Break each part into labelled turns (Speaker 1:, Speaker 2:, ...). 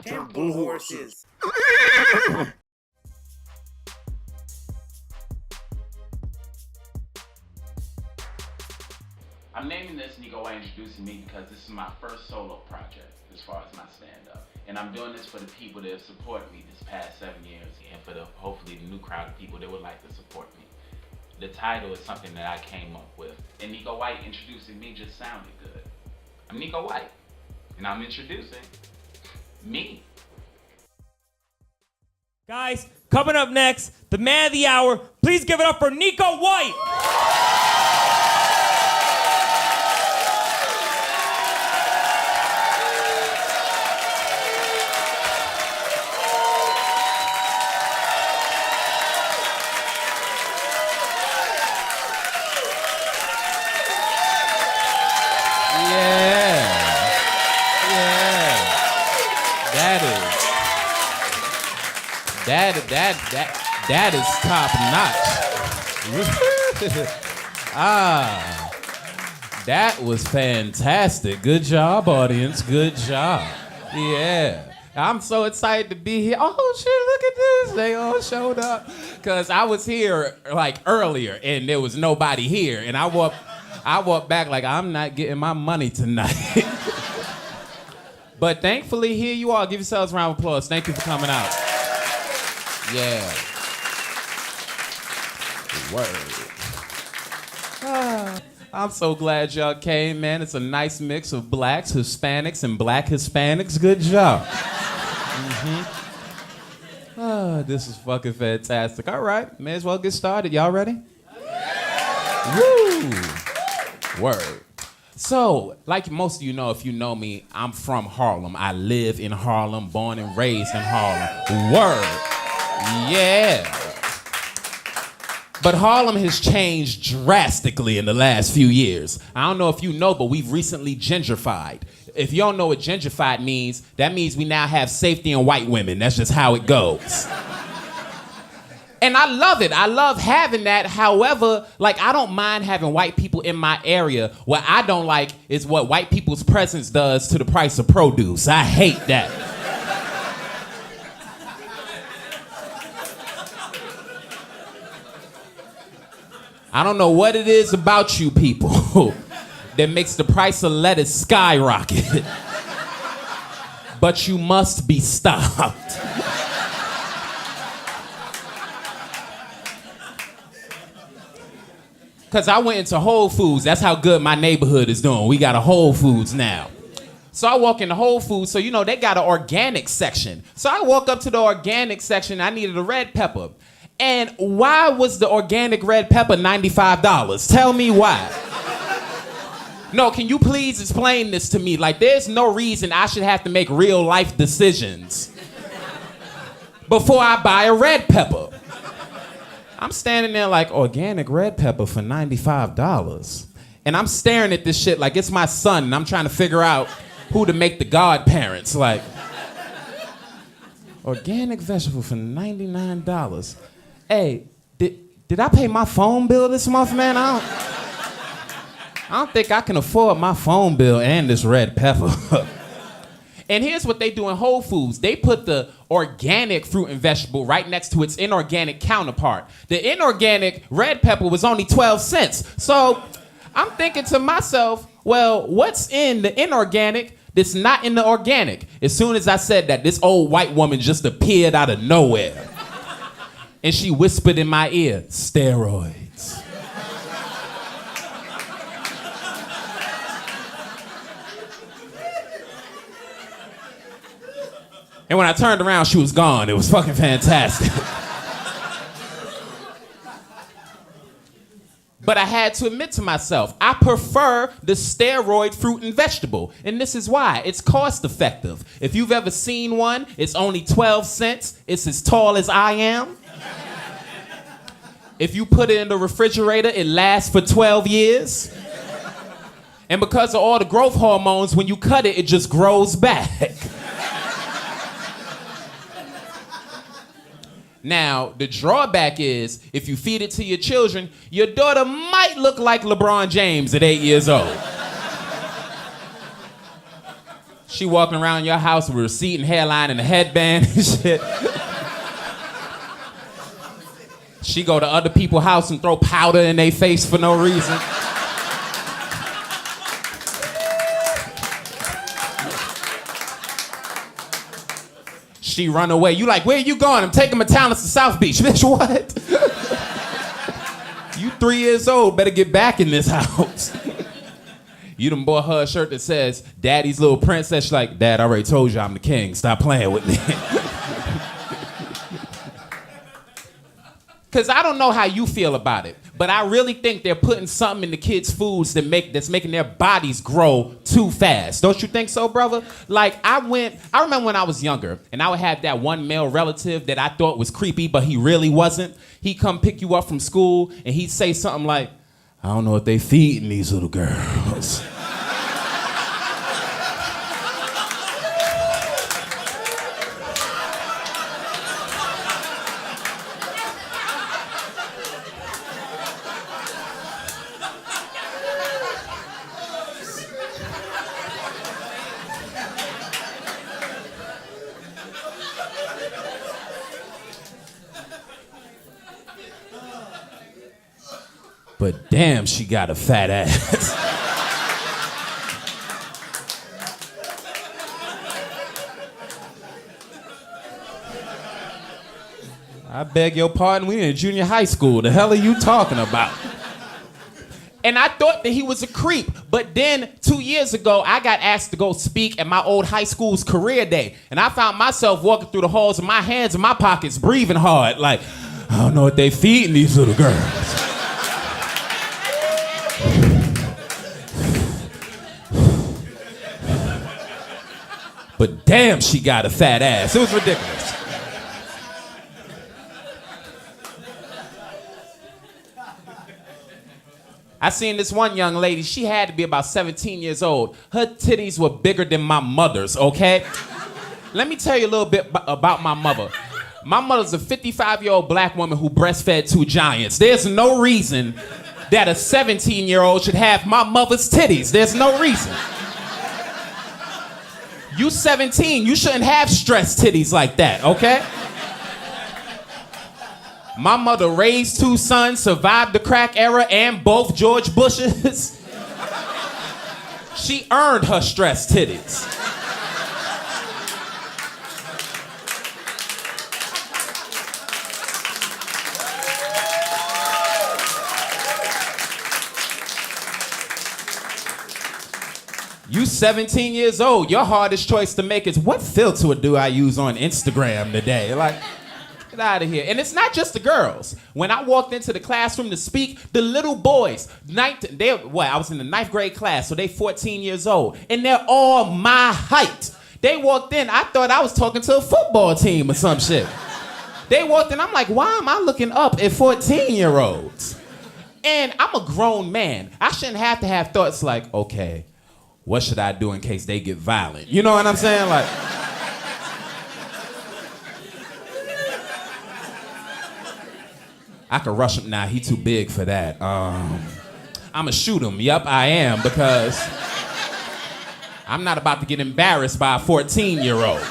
Speaker 1: Temple horses.
Speaker 2: I'm naming this Neko White Introducing Me because this is my first solo project as far as my stand-up. And I'm doing this for the people that have supported me this past 7 years and for the hopefully the new crowd of people that would like to support me. The title is something that I came up with. And Neko White Introducing Me just sounded good. I'm Neko White, and I'm introducing me.
Speaker 3: Guys, coming up next, the man of the hour. Please give it up for Neko White.
Speaker 4: That is top notch. That was fantastic. Good job, audience. Good job. Yeah. I'm so excited to be here. Oh shit, look at this. They all showed up. Cause I was here like earlier and there was nobody here. And I walked back like I'm not getting my money tonight. But thankfully here you are. Give yourselves a round of applause. Thank you for coming out. Yeah. Word. I'm so glad y'all came, man. It's a nice mix of blacks, Hispanics, and black Hispanics. Good job. This is fucking fantastic. All right, may as well get started. Y'all ready? Woo! Word. So, like most of you know, if you know me, I'm from Harlem. I live in Harlem, born and raised in Harlem. Word. Yeah. But Harlem has changed drastically in the last few years. I don't know if you know, but we've recently gentrified. If you don't know what gentrified means, that means we now have safety in white women. That's just how it goes. And I love it. I love having that. However, like, I don't mind having white people in my area. What I don't like is what white people's presence does to the price of produce. I hate that. I don't know what it is about you people that makes the price of lettuce skyrocket. But you must be stopped. Because I went into Whole Foods. That's how good my neighborhood is doing. We got a Whole Foods now. So I walk into Whole Foods, so you know, they got an organic section. So I walk up to the organic section, I needed a red pepper. And why was the organic red pepper $95? Tell me why. No, can you please explain this to me? Like, there's no reason I should have to make real life decisions before I buy a red pepper. I'm standing there like, organic red pepper for $95. And I'm staring at this shit like it's my son, and I'm trying to figure out who to make the godparents. Like, organic vegetable for $99. Hey, did I pay my phone bill this month, man? I don't think I can afford my phone bill and this red pepper. And here's what they do in Whole Foods. They put the organic fruit and vegetable right next to its inorganic counterpart. The inorganic red pepper was only 12 cents. So I'm thinking to myself, well, what's in the inorganic that's not in the organic? As soon as I said that, this old white woman just appeared out of nowhere. And she whispered in my ear, steroids. And when I turned around, she was gone. It was fucking fantastic. But I had to admit to myself, I prefer the steroid fruit and vegetable. And this is why. It's cost effective. If you've ever seen one, it's only 12 cents. It's as tall as I am. If you put it in the refrigerator, it lasts for 12 years. And because of all the growth hormones, when you cut it, it just grows back. Now, the drawback is, if you feed it to your children, your daughter might look like LeBron James at 8 years old. She walking around your house with a receipt and hairline and a headband and shit. She go to other people's house and throw powder in their face for no reason. She run away. You like, where you going? I'm taking my talents to South Beach. Bitch, what? You 3 years old, better get back in this house. You done bought her a shirt that says, Daddy's Little Princess. She's like, Dad, I already told you I'm the king. Stop playing with me. Because I don't know how you feel about it, but I really think they're putting something in the kids' foods that's making their bodies grow too fast. Don't you think so, brother? Like, I remember when I was younger, and I would have that one male relative that I thought was creepy, but he really wasn't. He'd come pick you up from school, and he'd say something like, I don't know what they feeding these little girls. But damn, she got a fat ass. I beg your pardon, we in junior high school. The hell are you talking about? And I thought that he was a creep. But then 2 years ago, I got asked to go speak at my old high school's career day. And I found myself walking through the halls with my hands in my pockets, breathing hard. Like, I don't know what they feeding these little girls. But damn, she got a fat ass. It was ridiculous. I seen this one young lady, she had to be about 17 years old. Her titties were bigger than my mother's, okay? Let me tell you a little bit about my mother. My mother's a 55-year-old black woman who breastfed 2 giants. There's no reason that a 17-year-old should have my mother's titties. There's no reason. You 17, you shouldn't have stressed titties like that, okay? My mother raised 2 sons, survived the crack era and both George Bushes. She earned her stressed titties. You 17 years old, your hardest choice to make is what filter do I use on Instagram today? Like, get out of here. And it's not just the girls. When I walked into the classroom to speak, the little boys, I was in the 9th grade class, so they 14 years old, and they're all my height. They walked in, I thought I was talking to a football team or some shit. They walked in, I'm like, why am I looking up at 14-year-olds? And I'm a grown man. I shouldn't have to have thoughts like, okay, what should I do in case they get violent? You know what I'm saying? Like, I could rush him. Nah, he too big for that. I'ma shoot him. Yep, I am, because I'm not about to get embarrassed by a 14-year-old.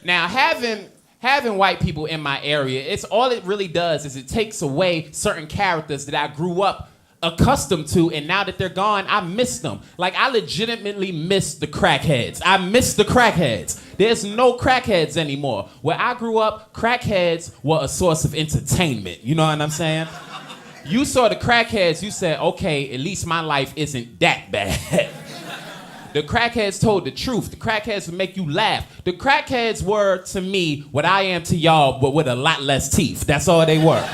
Speaker 4: Now, having white people in my area, it's all it really does is it takes away certain characters that I grew up accustomed to, and now that they're gone, I miss them. Like, I legitimately miss the crackheads. I miss the crackheads. There's no crackheads anymore. Where I grew up, crackheads were a source of entertainment. You know what I'm saying? You saw the crackheads, you said, okay, at least my life isn't that bad. The crackheads told the truth. The crackheads would make you laugh. The crackheads were, to me, what I am to y'all, but with a lot less teeth. That's all they were.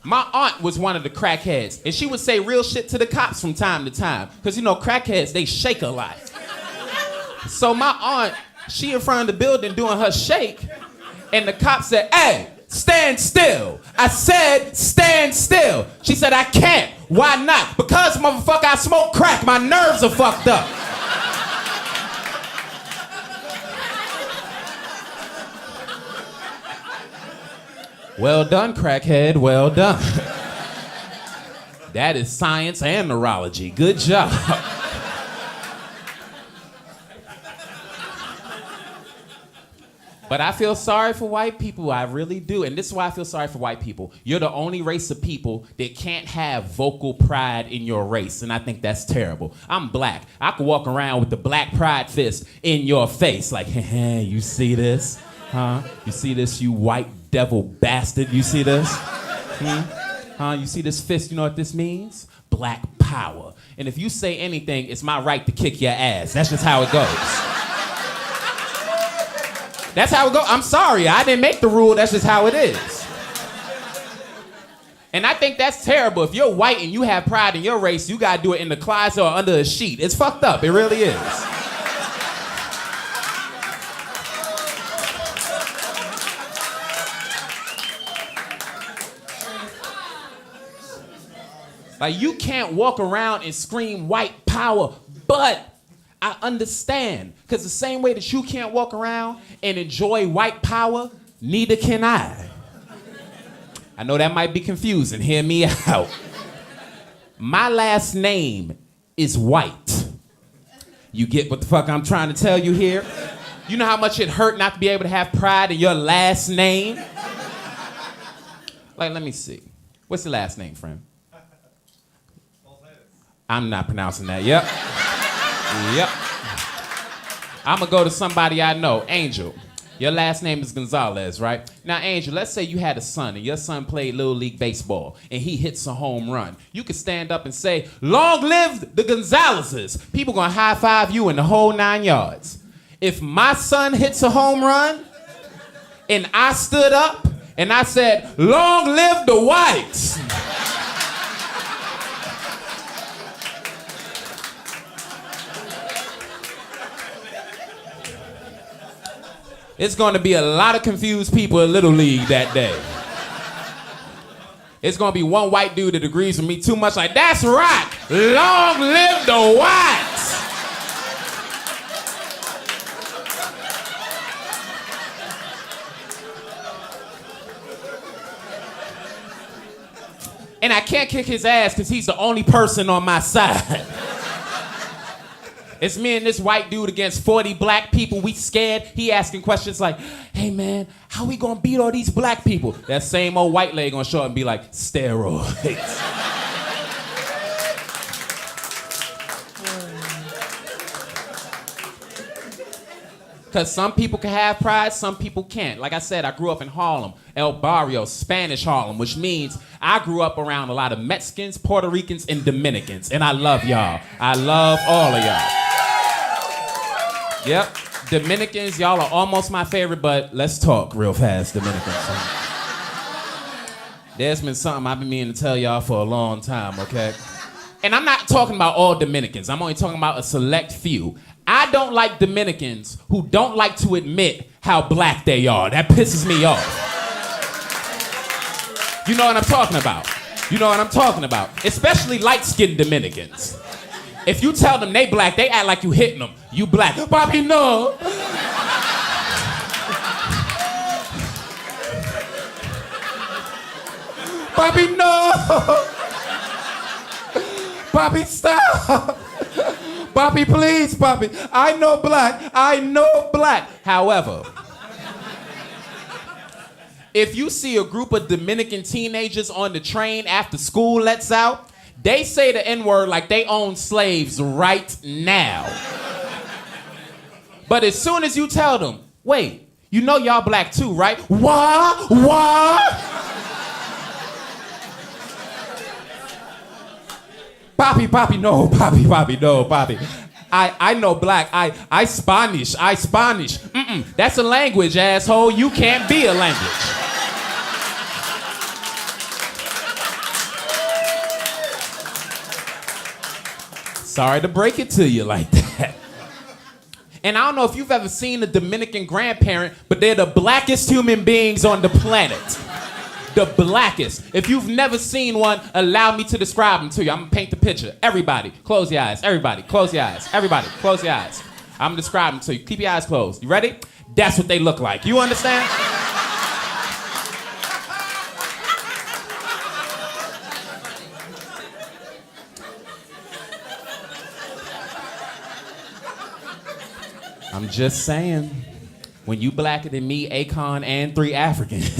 Speaker 4: My aunt was one of the crackheads, and she would say real shit to the cops from time to time. Because, you know, crackheads, they shake a lot. So my aunt, she in front of the building doing her shake, and the cop said, hey, stand still. I said, stand still. She said, I can't. Why not? Because, motherfucker, I smoke crack. My nerves are fucked up. Well done, crackhead, well done. That is science and neurology. Good job. But I feel sorry for white people, I really do. And this is why I feel sorry for white people. You're the only race of people that can't have vocal pride in your race, and I think that's terrible. I'm black. I could walk around with the black pride fist in your face, like, hey, you see this? Huh? You see this, you white devil bastard? You see this? Huh? You see this fist? You know what this means? Black power. And if you say anything, it's my right to kick your ass. That's just how it goes. That's how it goes. I'm sorry, I didn't make the rule. That's just how it is. And I think that's terrible. If you're white and you have pride in your race, you gotta do it in the closet or under a sheet. It's fucked up. It really is. Like, you can't walk around and scream white power, but I understand, because the same way that you can't walk around and enjoy white power, neither can I. I know that might be confusing. Hear me out. My last name is White. You get what the fuck I'm trying to tell you here? You know how much it hurt not to be able to have pride in your last name? Like, let me see. What's your last name, friend? I'm not pronouncing that. Yep. Yep. I'm gonna go to somebody I know. Angel. Your last name is Gonzalez, right? Now, Angel, let's say you had a son and your son played Little League Baseball and he hits a home run. You could stand up and say, long live the Gonzalezes. People gonna high five you in the whole 9 yards. If my son hits a home run and I stood up and I said, long live the Whites. It's going to be a lot of confused people in Little League that day. It's going to be one white dude that agrees with me too much, like, that's right, long live the Whites. And I can't kick his ass because he's the only person on my side. It's me and this white dude against 40 black people. We scared. He asking questions like, hey man, how we gonna beat all these black people? That same old white lady gonna show up and be like, steroids. Because some people can have pride, some people can't. Like I said, I grew up in Harlem, El Barrio, Spanish Harlem, which means I grew up around a lot of Mexicans, Puerto Ricans, and Dominicans. And I love y'all. I love all of y'all. Yep, Dominicans, y'all are almost my favorite, but let's talk real fast, Dominicans. There's been something I've been meaning to tell y'all for a long time, okay? And I'm not talking about all Dominicans. I'm only talking about a select few. I don't like Dominicans who don't like to admit how black they are. That pisses me off. You know what I'm talking about. You know what I'm talking about. Especially light-skinned Dominicans. If you tell them they black, they act like you hitting them. You black. Papi, no. Papi, no. Papi, stop. Papi, please, Papi. I know black. I know black. However, if you see a group of Dominican teenagers on the train after school lets out, they say the N-word like they own slaves right now. But as soon as you tell them, wait, you know y'all black too, right? What? Papi, no, Papi, no, Papi. I know black, I Spanish. That's a language, asshole. You can't be a language. Sorry to break it to you like that. And I don't know if you've ever seen a Dominican grandparent, but they're the blackest human beings on the planet. The blackest. If you've never seen one, allow me to describe them to you. I'm gonna paint the picture. Everybody, close your eyes. Everybody, close your eyes. Everybody, close your eyes. I'm gonna describe them to you. Keep your eyes closed. You ready? That's what they look like. You understand? I'm just saying, when you blacker than me, Akon, and 3 Africans,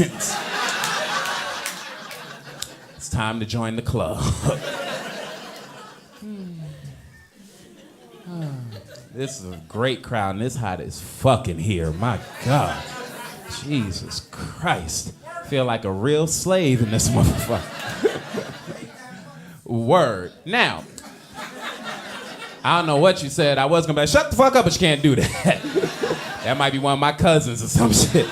Speaker 4: it's time to join the club. This is a great crowd, and it's hot as fucking here. My God. Jesus Christ. Feel like a real slave in this motherfucker. Word. Now, I don't know what you said. I was gonna be like, shut the fuck up, but you can't do that. That might be one of my cousins or some shit.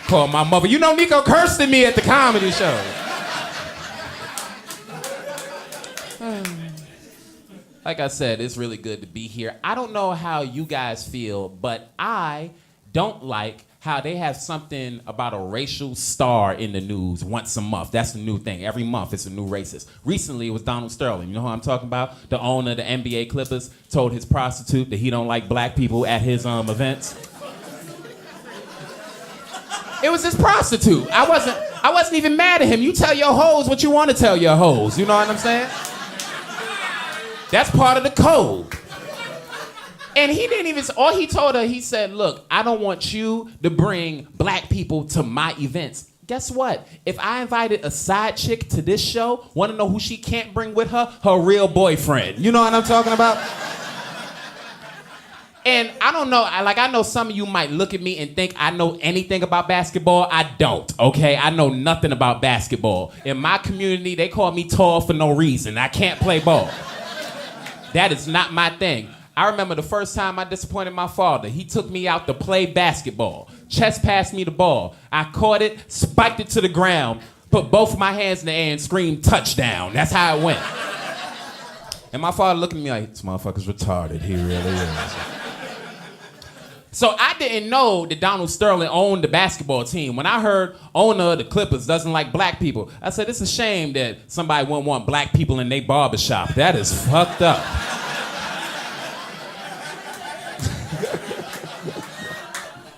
Speaker 4: Call my mother. You know Nico cursed at me at the comedy show. Like I said, it's really good to be here. I don't know how you guys feel, but I don't like how they have something about a racial star in the news once a month. That's the new thing. Every month it's a new racist. Recently it was Donald Sterling. You know who I'm talking about? The owner of the NBA Clippers told his prostitute that he don't like black people at his events. It was his prostitute. I wasn't even mad at him. You tell your hoes what you want to tell your hoes. You know what I'm saying? That's part of the code. And he didn't even, all he told her, he said, look, I don't want you to bring black people to my events. Guess what? If I invited a side chick to this show, want to know who she can't bring with her? Her real boyfriend. You know what I'm talking about? And I don't know, I know some of you might look at me and think I know anything about basketball. I don't, okay? I know nothing about basketball. In my community, they call me tall for no reason. I can't play ball. That is not my thing. I remember the first time I disappointed my father. He took me out to play basketball. Chest passed me the ball. I caught it, spiked it to the ground, put both of my hands in the air and screamed touchdown. That's how it went. And my father looked at me like, this motherfucker's retarded. He really is. So I didn't know that Donald Sterling owned the basketball team. When I heard owner of the Clippers doesn't like black people, I said, it's a shame that somebody wouldn't want black people in their barbershop. That is fucked up.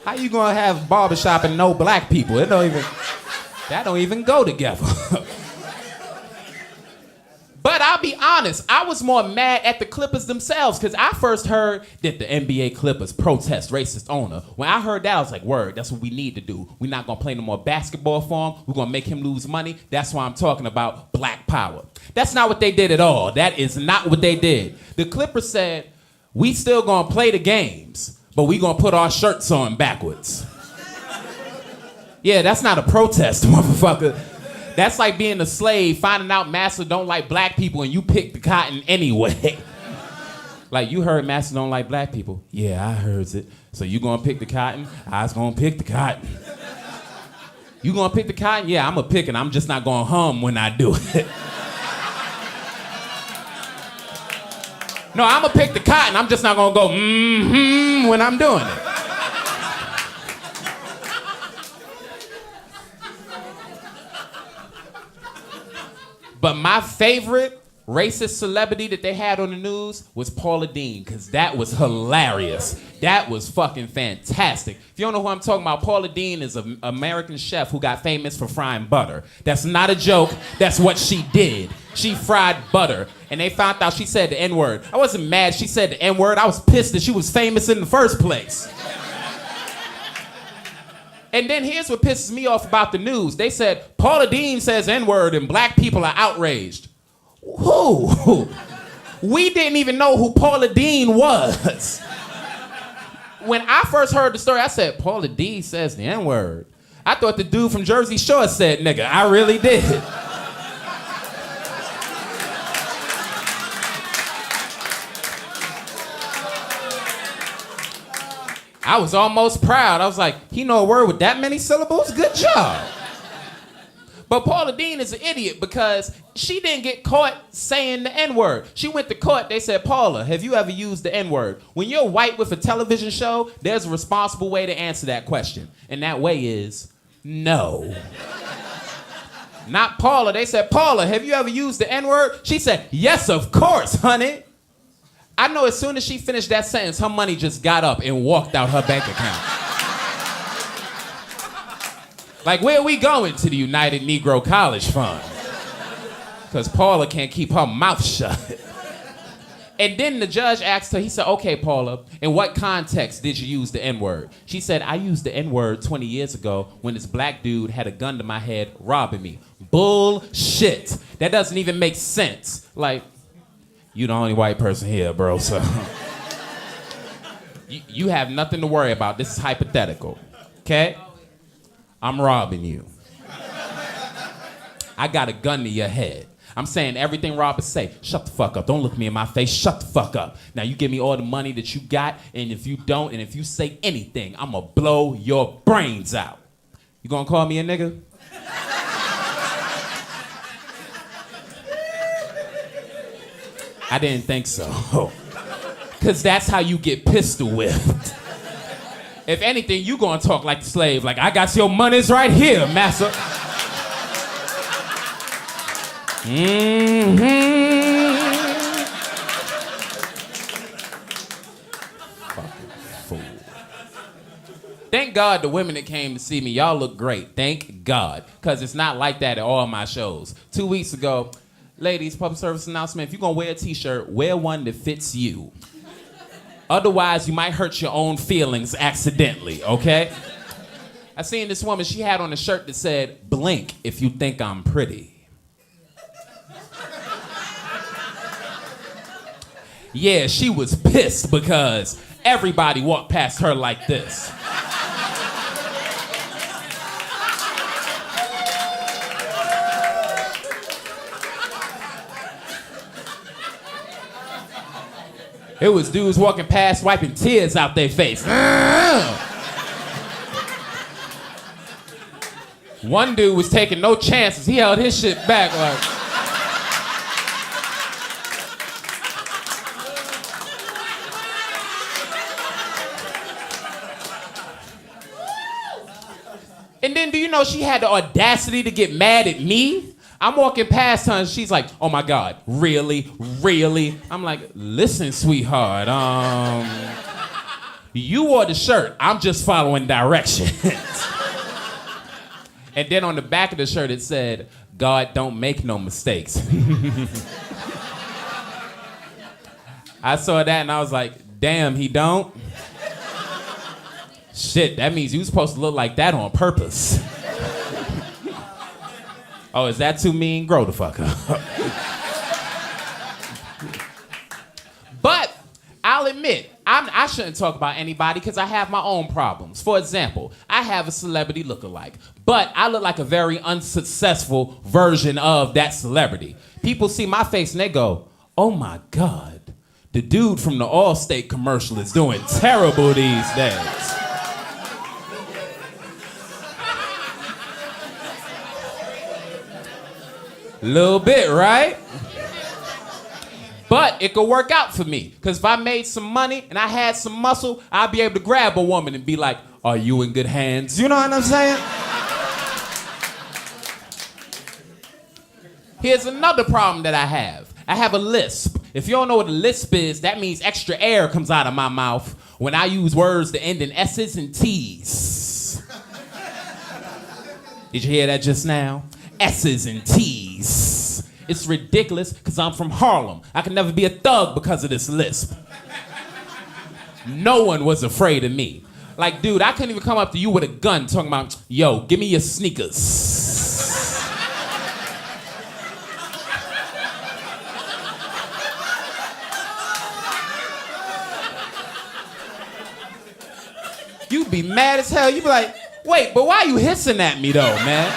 Speaker 4: How you gonna have barbershop and no black people? That don't even go together. But I'll be honest, I was more mad at the Clippers themselves because I first heard that the NBA Clippers protest racist owner. When I heard that, I was like, word, that's what we need to do. We're not going to play no more basketball for him. We're going to make him lose money. That's why I'm talking about black power. That's not what they did at all. That is not what they did. The Clippers said, we still going to play the games, but we going to put our shirts on backwards. Yeah, that's not a protest, motherfucker. That's like being a slave, finding out master don't like black people and you pick the cotton anyway. Like, you heard master don't like black people. Yeah, I heard it. So you gonna pick the cotton? I was gonna pick the cotton. You gonna pick the cotton? Yeah, I'm gonna pick it. I'm just not gonna hum when I do it. No, I'm gonna pick the cotton. I'm just not gonna go mm-hmm when I'm doing it. But my favorite racist celebrity that they had on the news was Paula Deen, because that was hilarious. That was fucking fantastic. If you don't know who I'm talking about, Paula Deen is an American chef who got famous for frying butter. That's not a joke. That's what she did. She fried butter, and they found out she said the N-word. I wasn't mad she said the N-word. I was pissed that she was famous in the first place. And then here's what pisses me off about the news. They said, Paula Deen says N-word and black people are outraged. Who? We didn't even know who Paula Deen was. When I first heard the story, I said, Paula Deen says the N-word. I thought the dude from Jersey Shore said nigga. I really did. I was almost proud. I was like, he know a word with that many syllables? Good job. But Paula Deen is an idiot because she didn't get caught saying the N-word. She went to court. They said, Paula, have you ever used the N-word? When you're white with a television show, there's a responsible way to answer that question. And that way is no. Not Paula. They said, Paula, have you ever used the N-word? She said, yes, of course, honey. I know as soon as she finished that sentence, her money just got up and walked out her bank account. Like, where are we going? To the United Negro College Fund. Because Paula can't keep her mouth shut. And then the judge asked her, he said, okay, Paula, in what context did you use the N-word? She said, I used the N-word 20 years ago when this black dude had a gun to my head robbing me. Bullshit. That doesn't even make sense. Like, you the only white person here, bro, so. You have nothing to worry about. This is hypothetical, okay? I'm robbing you. I got a gun to your head. I'm saying everything robbers say. Shut the fuck up. Don't look me in my face. Shut the fuck up. Now you give me all the money that you got, and if you don't, and if you say anything, I'ma blow your brains out. You gonna call me a nigga? I didn't think so. Cause that's how you get pistol whipped. If anything, you gonna talk like the slave, like I got your monies right here, massa. Mm-hmm. Fucking fool. Thank God the women that came to see me, y'all look great. Thank God. Because it's not like that at all my shows. 2 weeks ago, ladies, public service announcement, if you're going to wear a t-shirt, wear one that fits you. Otherwise, you might hurt your own feelings accidentally, okay? I seen this woman, she had on a shirt that said, blink if you think I'm pretty. Yeah, she was pissed because everybody walked past her like this. It was dudes walking past wiping tears out their face. One dude was taking no chances. He held his shit back like... And then do you know she had the audacity to get mad at me? I'm walking past her and she's like, oh my God, really? Really? I'm like, listen, sweetheart, you wore the shirt. I'm just following directions. And then on the back of the shirt it said, God don't make no mistakes. I saw that and I was like, damn, he don't? Shit, that means you was supposed to look like that on purpose. Oh, is that too mean? Grow the fuck up. But I'll admit, I shouldn't talk about anybody because I have my own problems. For example, I have a celebrity lookalike, but I look like a very unsuccessful version of that celebrity. People see my face and they go, oh my God, the dude from the Allstate commercial is doing terrible these days. Little bit, right? But it could work out for me. Because if I made some money and I had some muscle, I'd be able to grab a woman and be like, are you in good hands? You know what I'm saying? Here's another problem that I have. I have a lisp. If you don't know what a lisp is, that means extra air comes out of my mouth when I use words that end in S's and T's. Did you hear that just now? S's and T's. It's ridiculous because I'm from Harlem. I can never be a thug because of this lisp. No one was afraid of me. Like, dude, I couldn't even come up to you with a gun talking about, yo, give me your sneakers. You'd be mad as hell. You'd be like, wait, but why are you hissing at me though, man?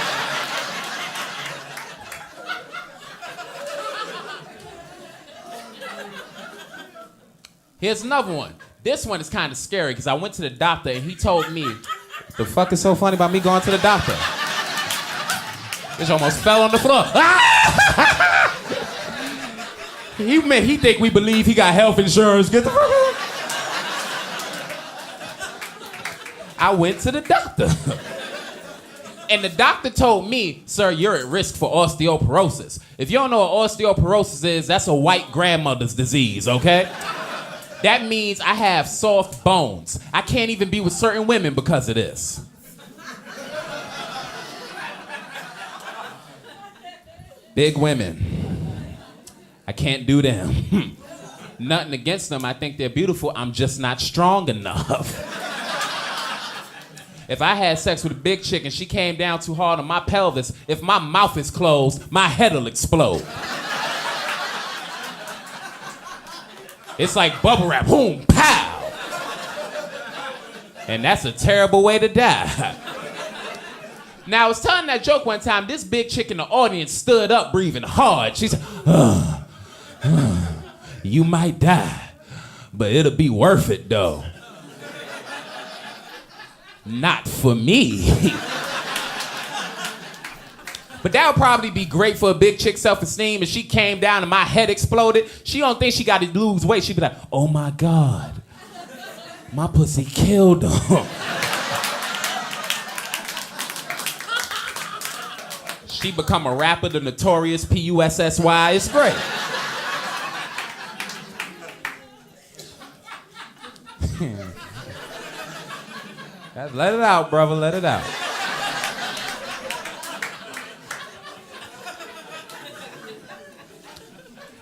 Speaker 4: Here's another one. This one is kind of scary because I went to the doctor and he told me, the fuck is so funny about me going to the doctor? This almost fell on the floor. He think we believe he got health insurance. Get the fuck out. I went to the doctor. And the doctor told me, sir, you're at risk for osteoporosis. If you don't know what osteoporosis is, that's a white grandmother's disease, okay? That means I have soft bones. I can't even be with certain women because of this. Big women. I can't do them. Nothing against them. I think they're beautiful. I'm just not strong enough. If I had sex with a big chick and she came down too hard on my pelvis, if my mouth is closed, my head'll explode. It's like bubble wrap, boom, pow. And that's a terrible way to die. Now, I was telling that joke one time, this big chick in the audience stood up breathing hard. She said, you might die, but it'll be worth it though. Not for me. But that would probably be great for a big chick's self-esteem if she came down and my head exploded. She don't think she got to lose weight. She'd be like, oh my God, my pussy killed him. She become a rapper, the notorious P-U-S-S-Y. It's great. Let it out, brother, let it out.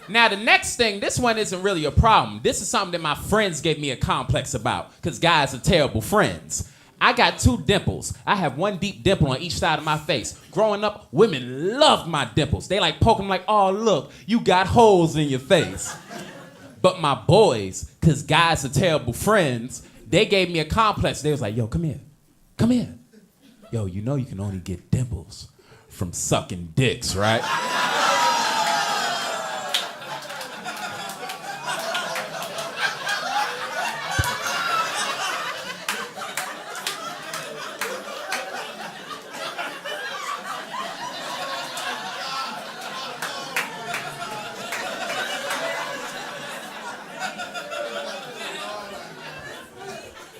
Speaker 4: Now, the next thing, this one isn't really a problem. This is something that my friends gave me a complex about, because guys are terrible friends. I got 2 dimples. I have 1 deep dimple on each side of my face. Growing up, women loved my dimples. They like poke them like, oh, look, you got holes in your face. But my boys, because guys are terrible friends, they gave me a complex. They was like, yo, come here. Come here. Yo, you know you can only get dimples from sucking dicks, right?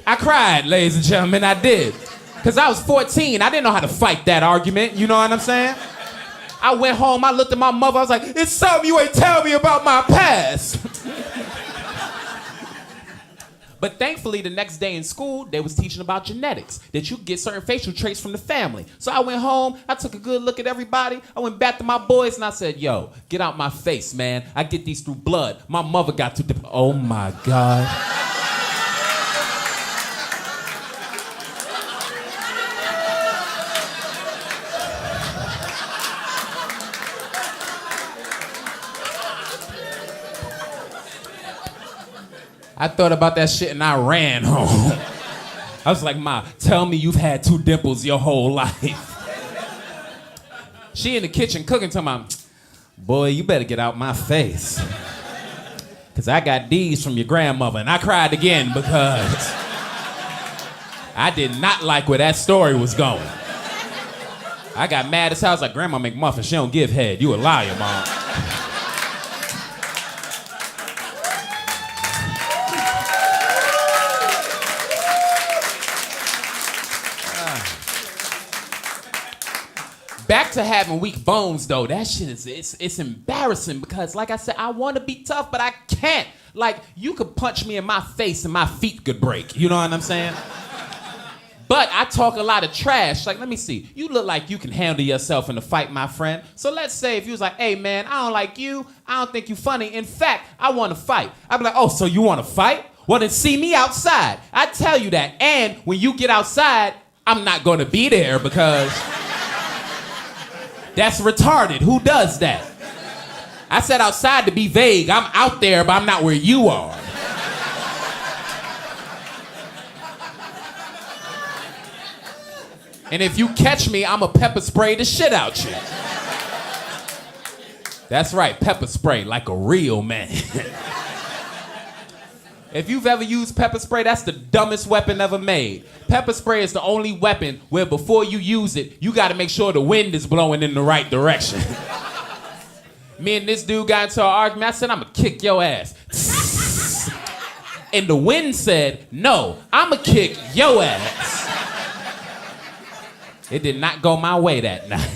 Speaker 4: I cried, ladies and gentlemen, I did. Because I was 14, I didn't know how to fight that argument, you know what I'm saying? I went home, I looked at my mother, I was like, it's something you ain't tell me about my past. But thankfully, the next day in school, they was teaching about genetics, that you get certain facial traits from the family. So I went home, I took a good look at everybody, I went back to my boys and I said, yo, get out my face, man. I get these through blood. My mother got to, oh my God. I thought about that shit and I ran home. I was like, Ma, tell me you've had 2 dimples your whole life. She in the kitchen cooking to my, boy, you better get out my face. Cause I got these from your grandmother. And I cried again because I did not like where that story was going. I got mad as hell. I was like, Grandma make muffins, she don't give head. You a liar, Mom. Back to having weak bones, though. That shit it's embarrassing because, like I said, I want to be tough, but I can't. Like, you could punch me in my face and my feet could break. You know what I'm saying? But I talk a lot of trash. Like, let me see. You look like you can handle yourself in a fight, my friend. So let's say if you was like, hey, man, I don't like you. I don't think you funny. In fact, I want to fight. I'd be like, oh, so you want to fight? Well, then see me outside. I tell you that. And when you get outside, I'm not going to be there because... that's retarded. Who does that? I said outside to be vague. I'm out there, but I'm not where you are. And if you catch me, I'ma pepper spray the shit out you. That's right, pepper spray like a real man. If you've ever used pepper spray, that's the dumbest weapon ever made. Pepper spray is the only weapon where before you use it, you gotta make sure the wind is blowing in the right direction. Me and this dude got into an argument. I said, I'ma kick your ass. And the wind said, no, I'ma kick your ass. It did not go my way that night.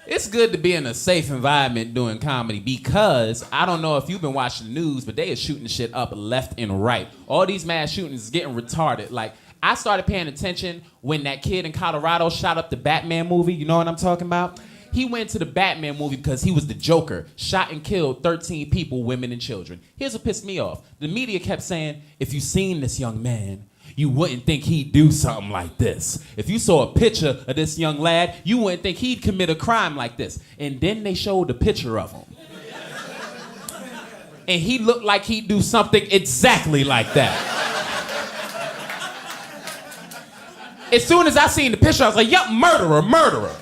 Speaker 4: It's good to be in a safe environment doing comedy because I don't know if you've been watching the news, but they are shooting shit up left and right. All these mass shootings is getting retarded. Like, I started paying attention when that kid in Colorado shot up the Batman movie. You know what I'm talking about? He went to the Batman movie because he was the Joker, shot and killed 13 people, women and children. Here's what pissed me off. The media kept saying, if you seen this young man, you wouldn't think he'd do something like this. If you saw a picture of this young lad, you wouldn't think he'd commit a crime like this. And then they showed a picture of him. And he looked like he'd do something exactly like that. As soon as I seen the picture, I was like, yup, murderer.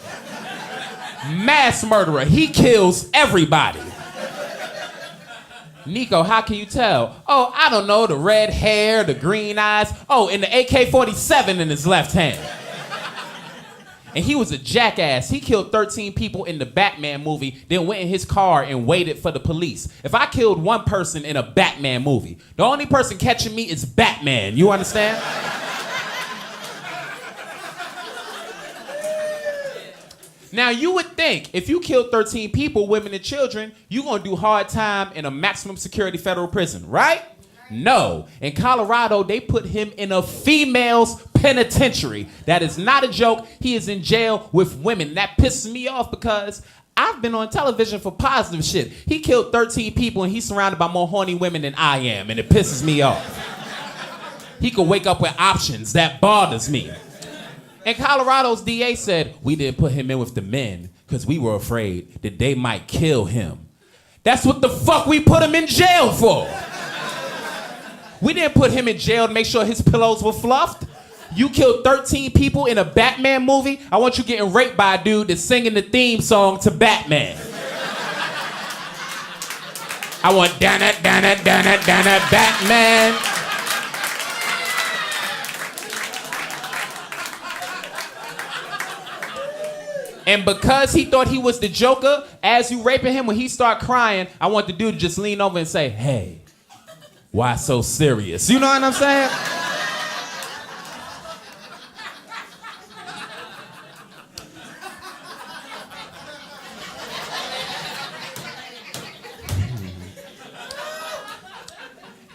Speaker 4: Mass murderer. He kills everybody. Neko, how can you tell? Oh, I don't know, the red hair, the green eyes. Oh, and the AK-47 in his left hand. And he was a jackass. He killed 13 people in the Batman movie, then went in his car and waited for the police. If I killed one person in a Batman movie, the only person catching me is Batman. You understand? Now, you would think if you killed 13 people, women and children, you're going to do hard time in a maximum security federal prison, right? No. In Colorado, they put him in a female's penitentiary. That is not a joke. He is in jail with women. That pisses me off because I've been on television for positive shit. He killed 13 people and he's surrounded by more horny women than I am, and it pisses me off. He could wake up with options. That bothers me. And Colorado's DA said, we didn't put him in with the men because we were afraid that they might kill him. That's what the fuck we put him in jail for. We didn't put him in jail to make sure his pillows were fluffed. You killed 13 people in a Batman movie. I want you getting raped by a dude that's singing the theme song to Batman. I want Dana, Batman. And because he thought he was the Joker, as you raping him, when he start crying, I want the dude to just lean over and say, hey, why so serious? You know what I'm saying?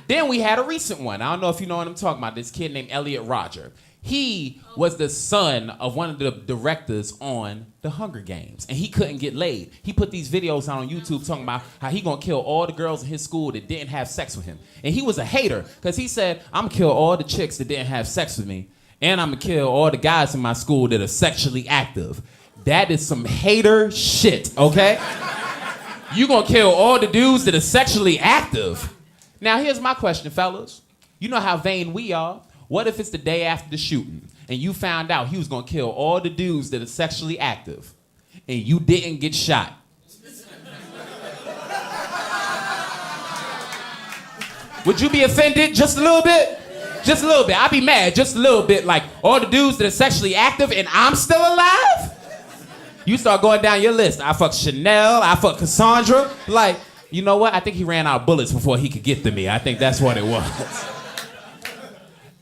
Speaker 4: Then we had a recent one. I don't know if you know what I'm talking about. This kid named Elliot Rodger. He was the son of one of the directors on The Hunger Games, and he couldn't get laid. He put these videos out on YouTube talking about how he gonna kill all the girls in his school that didn't have sex with him. And he was a hater, because he said, I'm gonna kill all the chicks that didn't have sex with me, and I'm gonna kill all the guys in my school that are sexually active. That is some hater shit, okay? You gonna kill all the dudes that are sexually active. Now here's my question, fellas. You know how vain we are. What if it's the day after the shooting and you found out he was gonna kill all the dudes that are sexually active and you didn't get shot? Would you be offended just a little bit? Just a little bit. I'd be mad just a little bit, like all the dudes that are sexually active and I'm still alive? You start going down your list. I fuck Chanel, I fuck Cassandra. Like, you know what? I think he ran out of bullets before he could get to me. I think that's what it was.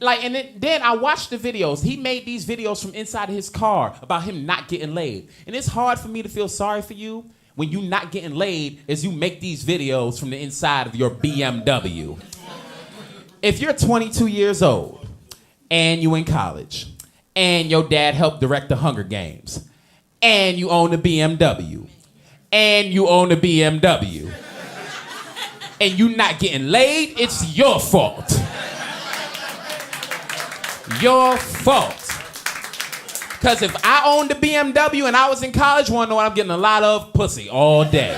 Speaker 4: Like, and then I watched the videos. He made these videos from inside of his car about him not getting laid. And it's hard for me to feel sorry for you when you not getting laid as you make these videos from the inside of your BMW. If you're 22 years old and you in college and your dad helped direct the Hunger Games and you own a BMW and you own a BMW and you not getting laid, it's your fault. Your fault. Because if I owned a BMW and I was in college, wanna know what I'm getting a lot of? Pussy all day.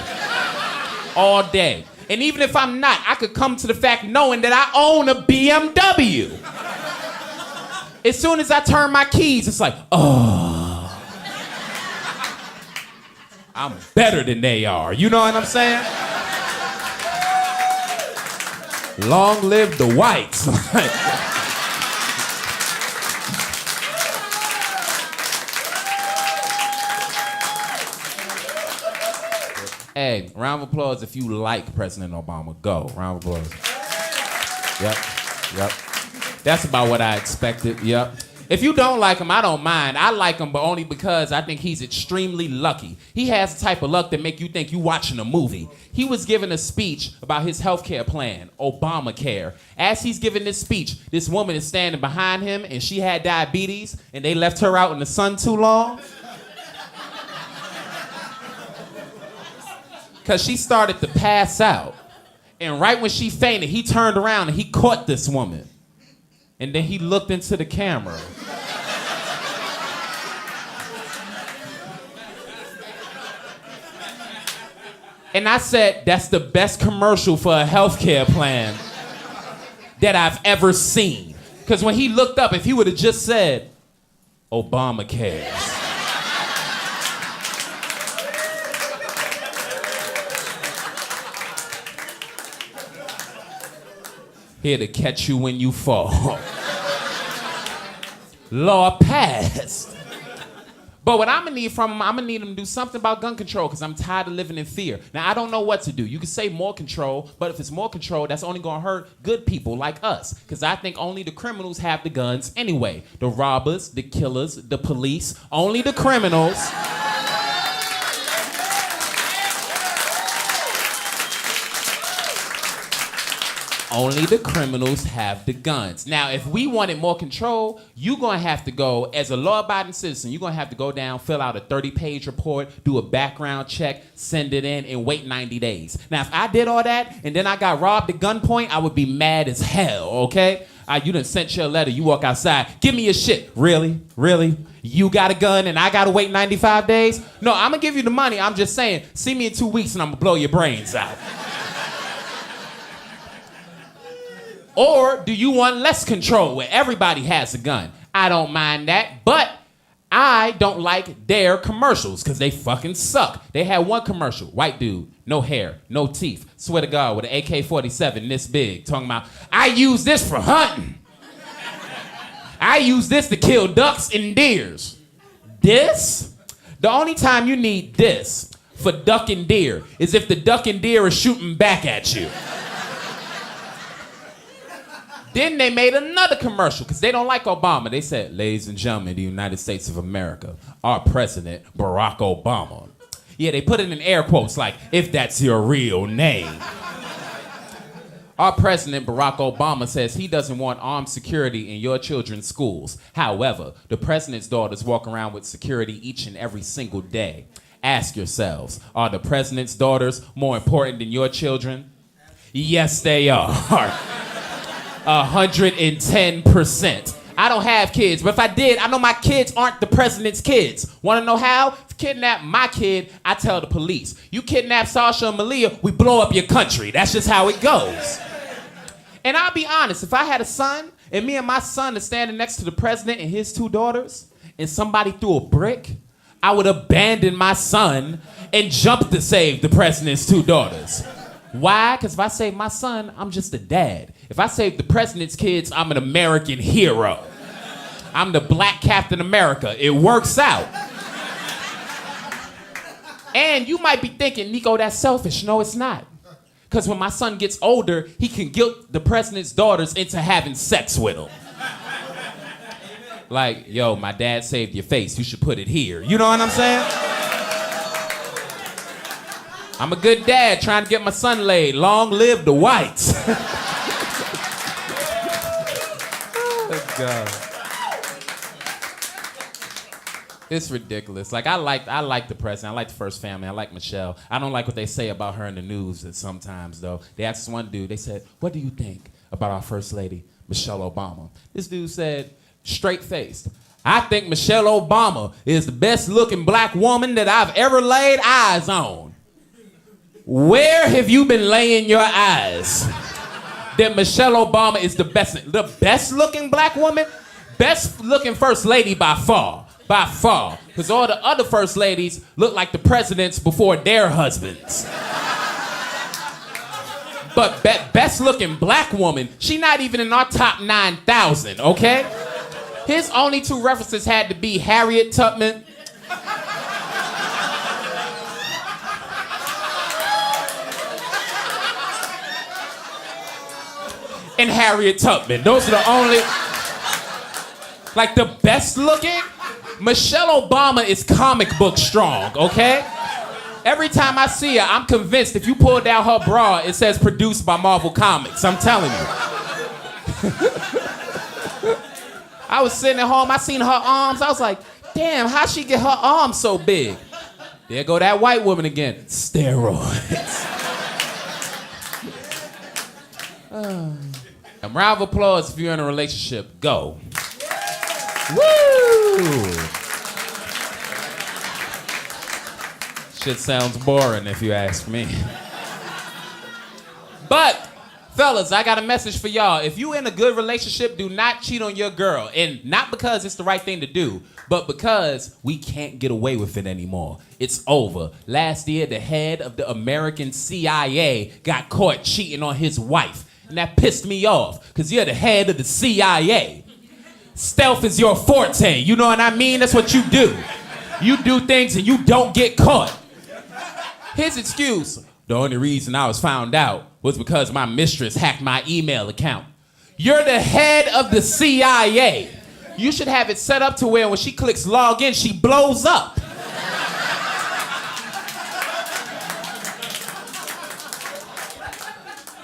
Speaker 4: All day. And even if I'm not, I could come to the fact knowing that I own a BMW. As soon as I turn my keys, it's like, oh. I'm better than they are. You know what I'm saying? Long live the whites. Hey, round of applause if you like President Obama. Go. Round of applause. Yep. That's about what I expected. Yep. If you don't like him, I don't mind. I like him, but only because I think he's extremely lucky. He has the type of luck that make you think you watching a movie. He was giving a speech about his healthcare plan, Obamacare. As he's giving this speech, this woman is standing behind him, and she had diabetes, and they left her out in the sun too long. because she started to pass out. And right when she fainted, he turned around and he caught this woman. And then he looked into the camera. And I said, that's the best commercial for a healthcare plan that I've ever seen. Because when he looked up, if he would have just said, Obamacare. Here to catch you when you fall. Law passed. But what I'm gonna need from him, I'm gonna need him to do something about gun control because I'm tired of living in fear. Now, I don't know what to do. You can say more control, but if it's more control, that's only gonna hurt good people like us. Because I think only the criminals have the guns anyway. The robbers, the killers, the police, only the criminals. Only the criminals have the guns. Now, if we wanted more control, you're gonna have to go, as a law-abiding citizen, you're gonna have to go down, fill out a 30-page report, do a background check, send it in, and wait 90 days. Now, if I did all that, and then I got robbed at gunpoint, I would be mad as hell, okay? You done sent your letter, you walk outside, give me your shit. Really? Really? You got a gun and I gotta wait 95 days? No, I'm gonna give you the money, I'm just saying, see me in 2 weeks and I'm gonna blow your brains out. Or do you want less control where everybody has a gun? I don't mind that, but I don't like their commercials because they fucking suck. They had one commercial, white dude, no hair, no teeth, swear to God, with an AK-47 this big, talking about, I use this for hunting. I use this to kill ducks and deers. This? The only time you need this for duck and deer is if the duck and deer are shooting back at you. Then they made another commercial because they don't like Obama. They said, ladies and gentlemen, the United States of America, our president, Barack Obama. Yeah, they put it in air quotes like, if that's your real name. Our president, Barack Obama, says he doesn't want armed security in your children's schools. However, the president's daughters walk around with security each and every single day. Ask yourselves, are the president's daughters more important than your children? Yes, they are. 110%. I don't have kids, but if I did, I know my kids aren't the president's kids. Want to know how? If you kidnap my kid, I tell the police. You kidnap Sasha and Malia, we blow up your country. That's just how it goes. And I'll be honest, if I had a son, and me and my son are standing next to the president and his two daughters, and somebody threw a brick, I would abandon my son and jump to save the president's two daughters. Why? Because if I save my son, I'm just a dad. If I save the president's kids, I'm an American hero. I'm the black Captain America. It works out. And you might be thinking, Nico, that's selfish. No, it's not. Because when my son gets older, he can guilt the president's daughters into having sex with him. Like, yo, my dad saved your face. You should put it here. You know what I'm saying? I'm a good dad trying to get my son laid. Long live the whites. Oh, God. It's ridiculous. Like, I like the president. I like the first family. I like Michelle. I don't like what they say about her in the news sometimes, though. They asked this one dude, they said, what do you think about our first lady, Michelle Obama? This dude said, straight-faced, I think Michelle Obama is the best-looking black woman that I've ever laid eyes on. Where have you been laying your eyes that Michelle Obama is the best looking black woman? Best looking first lady by far. Because all the other first ladies look like the presidents before their husbands. But best looking black woman, she not even in our top 9,000, okay? His only two references had to be Harriet Tubman and Harriet Tubman. Those are the only, like the best looking. Michelle Obama is comic book strong, okay? Every time I see her, I'm convinced if you pull down her bra, it says produced by Marvel Comics. I'm telling you. I was sitting at home, I seen her arms, I was like, damn, how'd she get her arms so big? There go that white woman again. Steroids. A round of applause if you're in a relationship. Go. Woo! Shit sounds boring if you ask me. But, fellas, I got a message for y'all. If you in a good relationship, do not cheat on your girl. And not because it's the right thing to do, but because we can't get away with it anymore. It's over. Last year, the head of the American CIA got caught cheating on his wife. And that pissed me off, because you're the head of the CIA. Stealth is your forte, you know what I mean? That's what you do. You do things and you don't get caught. His excuse, the only reason I was found out was because my mistress hacked my email account. You're the head of the CIA. You should have it set up to where when she clicks log in, she blows up.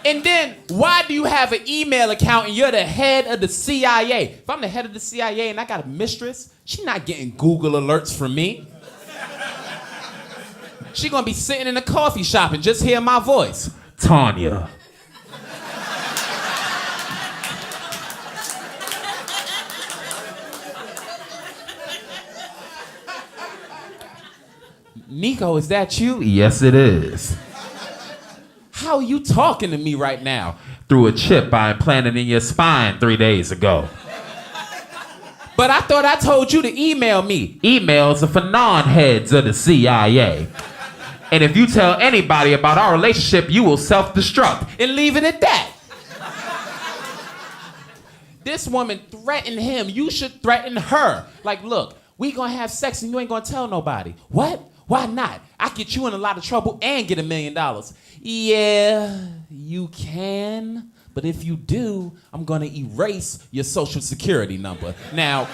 Speaker 4: And then, why do you have an email account and you're the head of the CIA? If I'm the head of the CIA and I got a mistress, she's not getting Google alerts from me. She gonna be sitting in a coffee shop and just hear my voice. Tanya. Neko, is that you? Yes, it is. How are you talking to me right now? Through a chip I implanted in your spine 3 days ago. But I thought I told you to email me. Emails are for non-heads of the CIA. And if you tell anybody about our relationship, you will self-destruct. And leave it at that. This woman threatened him. You should threaten her. Like, look, we gonna have sex and you ain't gonna tell nobody. What? Why not? I get you in a lot of trouble and get $1 million. Yeah, you can. But if you do, I'm gonna erase your social security number. Now,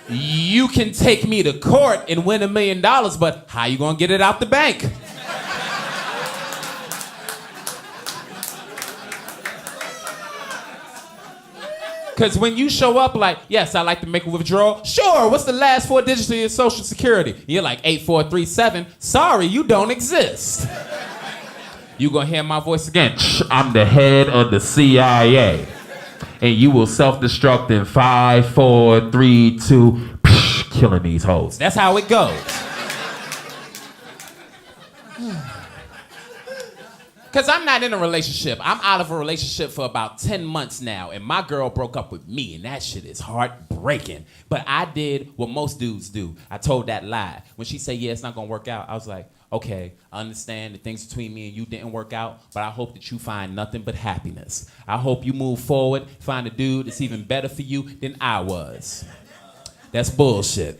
Speaker 4: you can take me to court and win $1 million, but how you gonna get it out the bank? Because when you show up like, yes, I like to make a withdrawal. Sure, what's the last 4 digits of your social security? You're like 8437. Sorry, you don't exist. You gonna hear my voice again. I'm the head of the CIA. And you will self-destruct in 5, 4, 3, 2, killing these hoes. That's how it goes. Because I'm not in a relationship. I'm out of a relationship for about 10 months now, and my girl broke up with me, and that shit is heartbreaking. But I did what most dudes do. I told that lie. When she said, yeah, it's not gonna work out, I was like, okay, I understand the things between me and you didn't work out, but I hope that you find nothing but happiness. I hope you move forward, find a dude that's even better for you than I was. That's bullshit.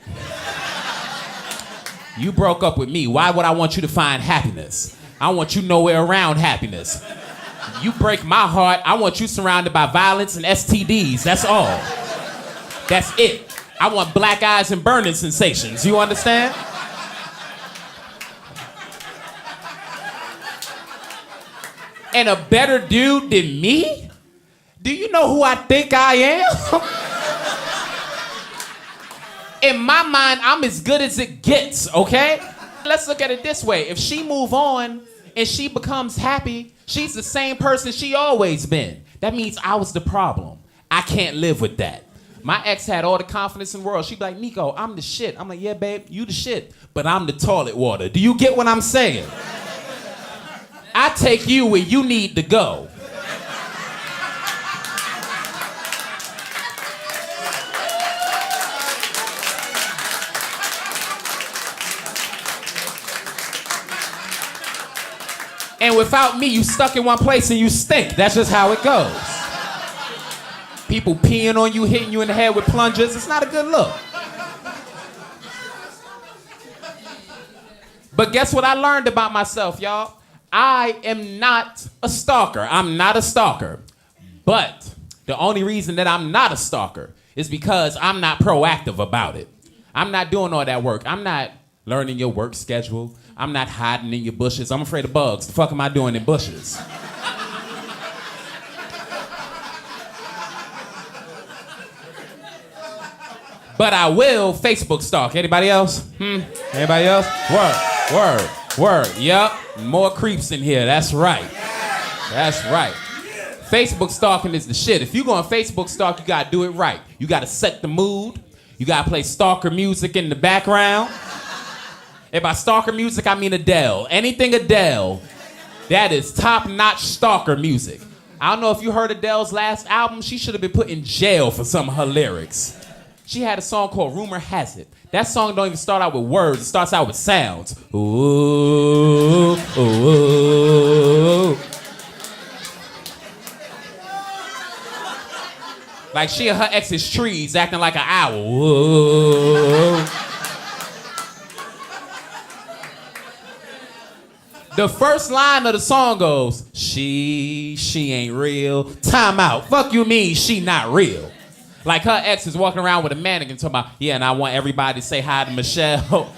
Speaker 4: You broke up with me. Why would I want you to find happiness? I want you nowhere around happiness. You break my heart, I want you surrounded by violence and STDs. That's all. That's it. I want black eyes and burning sensations. You understand? And a better dude than me? Do you know who I think I am? In my mind, I'm as good as it gets, okay? Let's look at it this way. If she move on and she becomes happy, she's the same person she always been. That means I was the problem. I can't live with that. My ex had all the confidence in the world. She'd be like, Neko, I'm the shit. I'm like, yeah, babe, you the shit. But I'm the toilet water. Do you get what I'm saying? I take you where you need to go. And without me, you stuck in one place and you stink. That's just how it goes. People peeing on you, hitting you in the head with plungers. It's not a good look. But guess what I learned about myself, y'all? I am not a stalker. I'm not a stalker. But the only reason that I'm not a stalker is because I'm not proactive about it. I'm not doing all that work. I'm not learning your work schedule. I'm not hiding in your bushes. I'm afraid of bugs. The fuck am I doing in bushes? But I will Facebook stalk. Anybody else? Anybody else? Word. Yup. More creeps in here. That's right. That's right. Facebook stalking is the shit. If you go on Facebook stalk, you gotta do it right. You gotta set the mood. You gotta play stalker music in the background. And by stalker music, I mean Adele. Anything Adele, that is top-notch stalker music. I don't know if you heard Adele's last album. She should have been put in jail for some of her lyrics. She had a song called Rumor Has It. That song don't even start out with words. It starts out with sounds. Ooh, ooh, ooh. Like she and her ex's trees acting like an owl. Ooh. The first line of the song goes, she ain't real. Time out. Fuck you mean she not real. Like her ex is walking around with a mannequin talking about, yeah, and I want everybody to say hi to Michelle.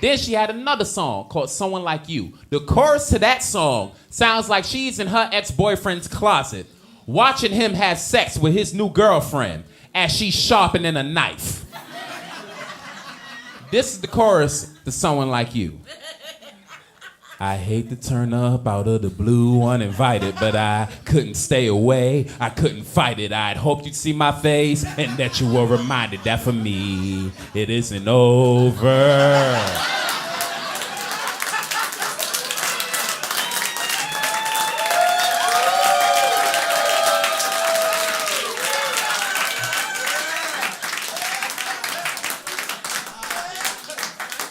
Speaker 4: Then she had another song called Someone Like You. The chorus to that song sounds like she's in her ex-boyfriend's closet, watching him have sex with his new girlfriend as she's sharpening a knife. This is the chorus to Someone Like You. I hate to turn up out of the blue uninvited, but I couldn't stay away. I couldn't fight it. I'd hoped you'd see my face and that you were reminded that for me, it isn't over.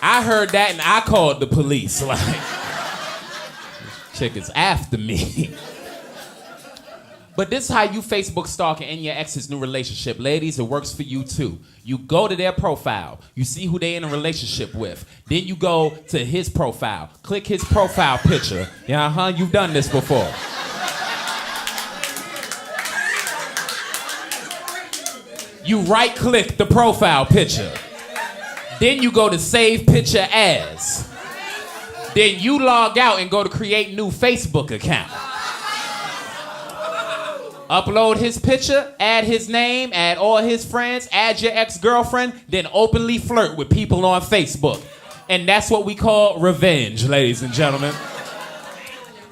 Speaker 4: I heard that and I called the police. Like, chick is after me. But this is how you Facebook stalk in your ex's new relationship. Ladies, it works for you too. You go to their profile. You see who they in a relationship with. Then you go to his profile. Click his profile picture. Yeah, you've done this before. You right-click the profile picture. Then you go to save picture as. Then you log out and go to create new Facebook account. Upload his picture, add his name, add all his friends, add your ex-girlfriend, then openly flirt with people on Facebook. And that's what we call revenge, ladies and gentlemen.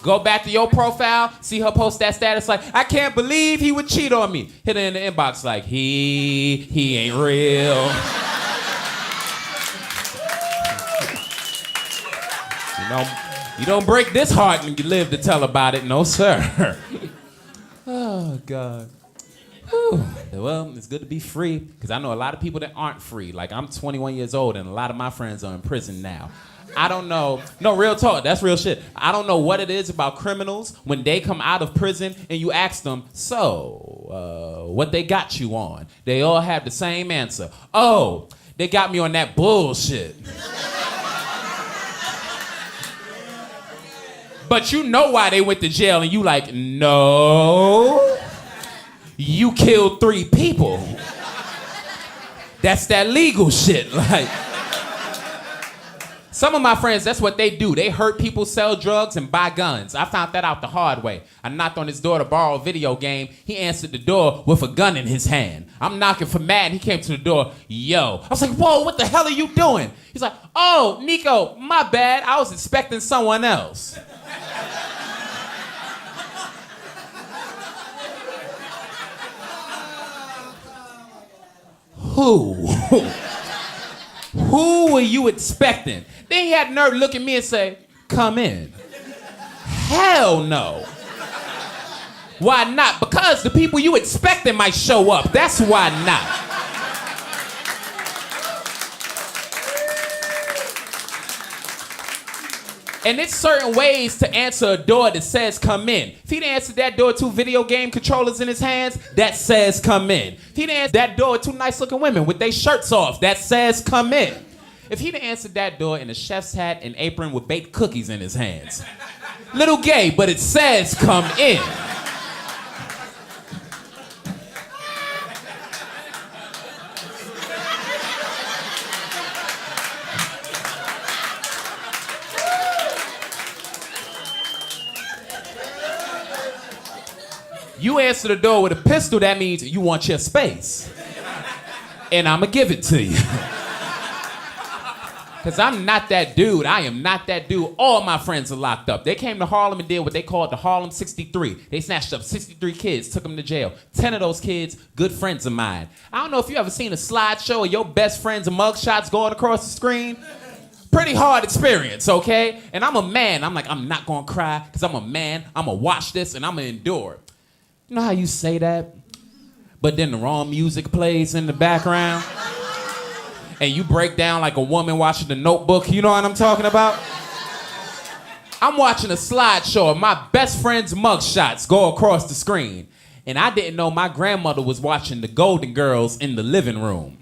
Speaker 4: Go back to your profile, see her post that status like, I can't believe he would cheat on me. Hit her in the inbox like, he ain't real. You don't break this heart and you live to tell about it, no sir. Oh, God. Whew. Well, it's good to be free, because I know a lot of people that aren't free. Like, I'm 21 years old, and a lot of my friends are in prison now. I don't know. No, real talk. That's real shit. I don't know what it is about criminals when they come out of prison and you ask them, so, what they got you on? They all have the same answer. Oh, they got me on that bullshit. But you know why they went to jail, and you like, no, you killed 3 people. That's that legal shit. Like, some of my friends, that's what they do. They hurt people, sell drugs, and buy guns. I found that out the hard way. I knocked on his door to borrow a video game. He answered the door with a gun in his hand. I'm knocking for Matt, and he came to the door, yo. I was like, whoa, what the hell are you doing? He's like, oh, Nico, my bad. I was expecting someone else. Who were you expecting? Then he had nerve to look at me and say, come in. Hell no. Why not? Because the people you expecting might show up. That's why not. And it's certain ways to answer a door that says come in. If he'd answered that door with 2 video game controllers in his hands, that says come in. If he'd answered that door with 2 nice looking women with their shirts off, that says come in. If he'd answered that door in a chef's hat and apron with baked cookies in his hands, little gay, but it says come in. You answer the door with a pistol, that means you want your space. and I'ma give it to you. Because I'm not that dude. I am not that dude. All my friends are locked up. They came to Harlem and did what they called the Harlem 63. They snatched up 63 kids, took them to jail. 10 of those kids, good friends of mine. I don't know if you ever seen a slideshow of your best friends and mugshots going across the screen. Pretty hard experience, okay? And I'm a man. I'm like, I'm not gonna cry because I'm a man. I'm gonna watch this and I'm gonna endure it. You know how you say that? But then the wrong music plays in the background? And you break down like a woman watching The Notebook. You know what I'm talking about? I'm watching a slideshow of my best friend's mugshots go across the screen. And I didn't know my grandmother was watching the Golden Girls in the living room.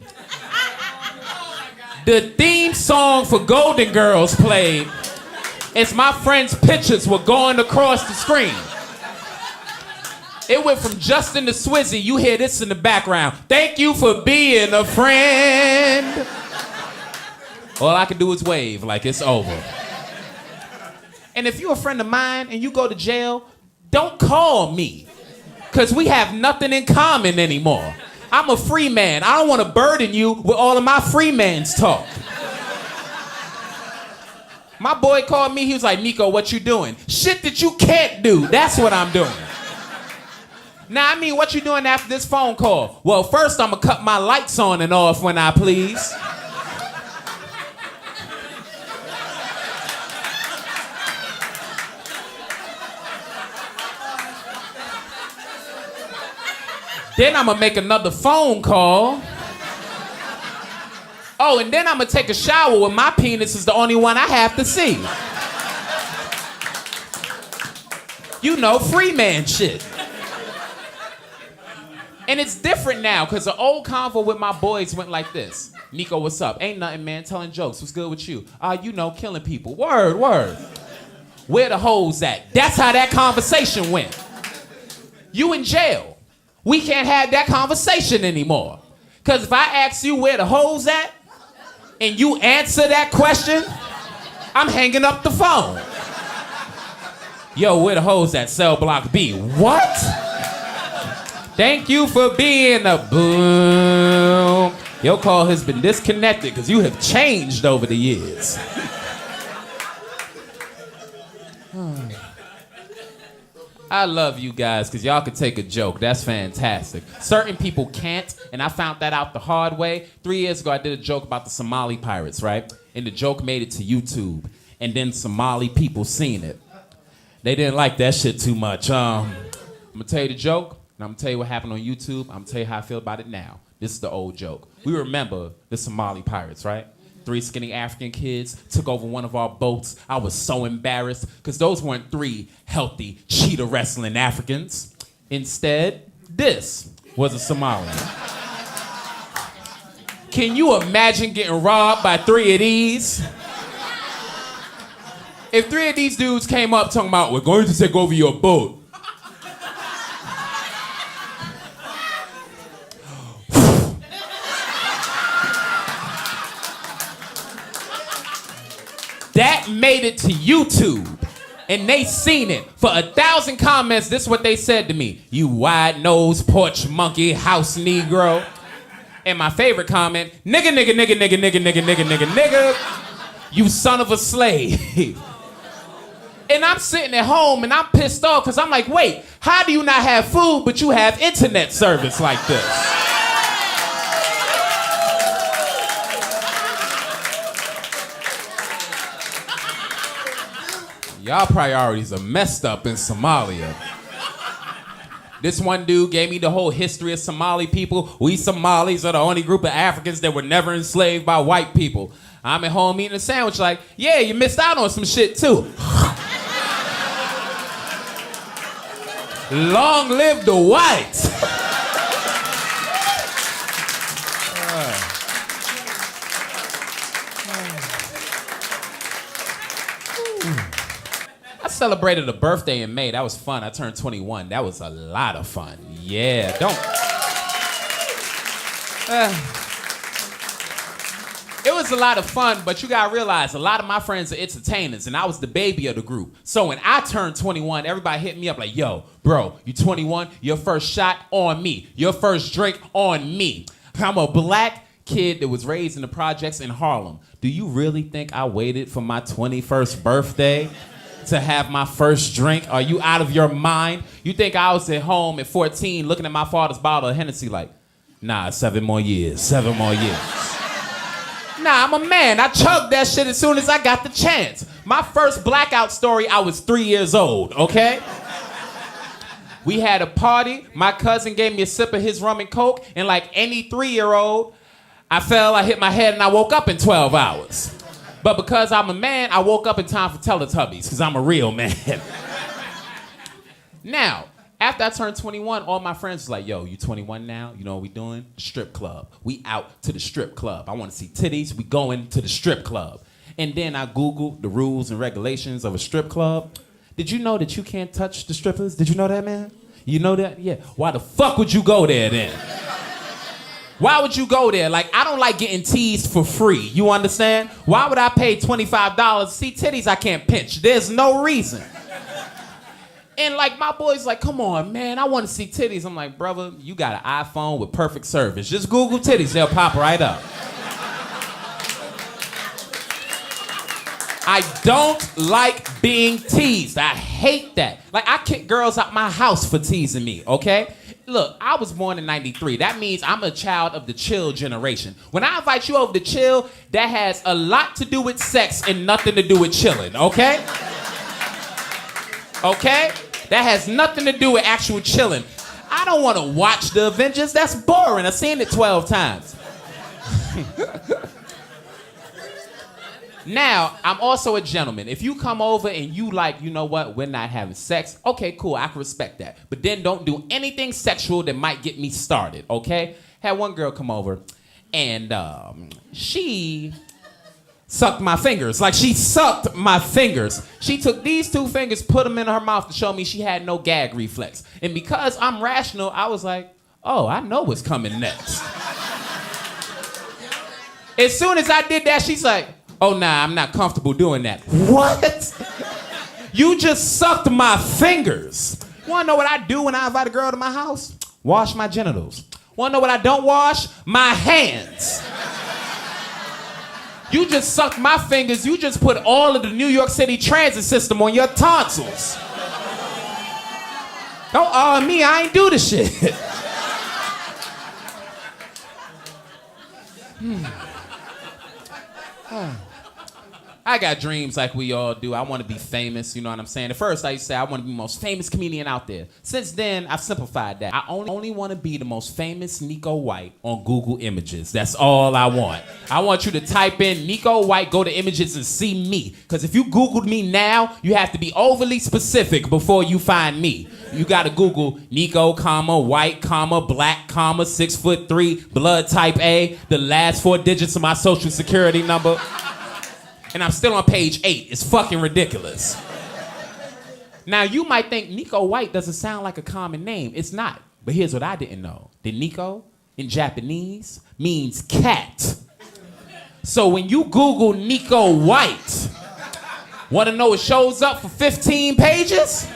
Speaker 4: The theme song for Golden Girls played as my friend's pictures were going across the screen. It went from Justin to Swizzy. You hear this in the background. Thank you for being a friend. All I can do is wave like it's over. And if you're a friend of mine and you go to jail, don't call me. Because we have nothing in common anymore. I'm a free man. I don't want to burden you with all of my free man's talk. My boy called me. He was like, Neko, what you doing? Shit that you can't do. That's what I'm doing. Now, I mean, what you doing after this phone call? Well, first, I'm going to cut my lights on and off when I please. Then I'm going to make another phone call. Oh, and then I'm going to take a shower when my penis is the only one I have to see. You know, free man shit. And it's different now, because the old convo with my boys went like this. Neko, what's up? Ain't nothing, man. Telling jokes. What's good with you? You know, killing people. Word, word. Where the hoes at? That's how that conversation went. You in jail. We can't have that conversation anymore. Because if I ask you where the hoes at, and you answer that question, I'm hanging up the phone. Yo, where the hoes at? Cell block B. What? Thank you for being a boom. Your call has been disconnected because you have changed over the years. I love you guys because y'all can take a joke. That's fantastic. Certain people can't, and I found that out the hard way. 3 years ago, I did a joke about the Somali pirates, right? And the joke made it to YouTube, and then Somali people seen it. They didn't like that shit too much. I'm gonna tell you the joke, and I'm gonna tell you what happened on YouTube. I'm gonna tell you how I feel about it now. This is the old joke. We remember the Somali pirates, right? 3 skinny African kids took over one of our boats. I was so embarrassed because those weren't 3 healthy cheetah wrestling Africans. Instead, this was a Somalian. Can you imagine getting robbed by 3 of these? If 3 of these dudes came up talking about, we're going to take over your boat. That made it to YouTube, and they seen it. For 1,000 comments, this is what they said to me. You wide-nosed porch monkey house Negro. And my favorite comment, nigga, nigga, nigga, nigga, nigga, nigga, nigga, nigga, nigga, you son of a slave. And I'm sitting at home, and I'm pissed off, because I'm like, wait, how do you not have food, but you have internet service like this? Y'all priorities are messed up in Somalia. This one dude gave me the whole history of Somali people. We Somalis are the only group of Africans that were never enslaved by white people. I'm at home eating a sandwich like, yeah, you missed out on some shit too. Long live the whites. I celebrated a birthday in May. That was fun. I turned 21. That was a lot of fun. Yeah, It was a lot of fun, but you gotta realize a lot of my friends are entertainers, and I was the baby of the group. So when I turned 21, everybody hit me up like, yo, bro, you 21? Your first shot on me. Your first drink on me. I'm a black kid that was raised in the projects in Harlem. Do you really think I waited for my 21st birthday to have my first drink? Are you out of your mind? You think I was at home at 14 looking at my father's bottle of Hennessy like, nah, 7 more years, 7 more years. Nah, I'm a man. I chugged that shit as soon as I got the chance. My first blackout story, I was 3 years old, okay? We had a party. My cousin gave me a sip of his rum and coke, and like any 3-year-old, I fell, I hit my head, and I woke up in 12 hours. But because I'm a man, I woke up in time for Teletubbies, because I'm a real man. Now, after I turned 21, all my friends was like, yo, you 21 now? You know what we doing? Strip club. We out to the strip club. I want to see titties. We going to the strip club. And then I Googled the rules and regulations of a strip club. Did you know that you can't touch the strippers? Did you know that, man? You know that? Yeah. Why the fuck would you go there then? Why would you go there? Like, I don't like getting teased for free. You understand? Why would I pay $25 to see titties I can't pinch? There's no reason. And like, my boy's like, come on, man, I want to see titties. I'm like, brother, you got an iPhone with perfect service. Just Google titties, they'll pop right up. I don't like being teased. I hate that. Like, I kick girls out my house for teasing me, okay? Look, I was born in 93. That means I'm a child of the chill generation. When I invite you over to chill, that has a lot to do with sex and nothing to do with chilling, okay? Okay? That has nothing to do with actual chilling. I don't want to watch the Avengers. That's boring. I've seen it 12 times. Now, I'm also a gentleman. If you come over and you like, you know what, we're not having sex, okay, cool, I can respect that. But then don't do anything sexual that might get me started, okay? Had one girl come over and she sucked my fingers. Like, she sucked my fingers. She took these 2 fingers, put them in her mouth to show me she had no gag reflex. And because I'm rational, I was like, oh, I know what's coming next. As soon as I did that, she's like, oh, nah, I'm not comfortable doing that. What? You just sucked my fingers. Wanna know what I do when I invite a girl to my house? Wash my genitals. Wanna know what I don't wash? My hands. You just sucked my fingers. You just put all of the New York City transit system on your tonsils. Don't me, I ain't do the shit. I got dreams like we all do. I want to be famous, you know what I'm saying? At first, I used to say I want to be the most famous comedian out there. Since then, I've simplified that. I only want to be the most famous Neko White on Google Images. That's all I want. I want you to type in Neko White, go to images, and see me. Because if you Googled me now, you have to be overly specific before you find me. You got to Google Neko, comma, white, comma, black, comma, 6'3", blood type A, the last 4 digits of my social security number. And I'm still on page 8. It's fucking ridiculous. Now, you might think Neko White doesn't sound like a common name. It's not. But here's what I didn't know. The Neko in Japanese means cat. So when you Google Neko White, want to know what shows up for 15 pages?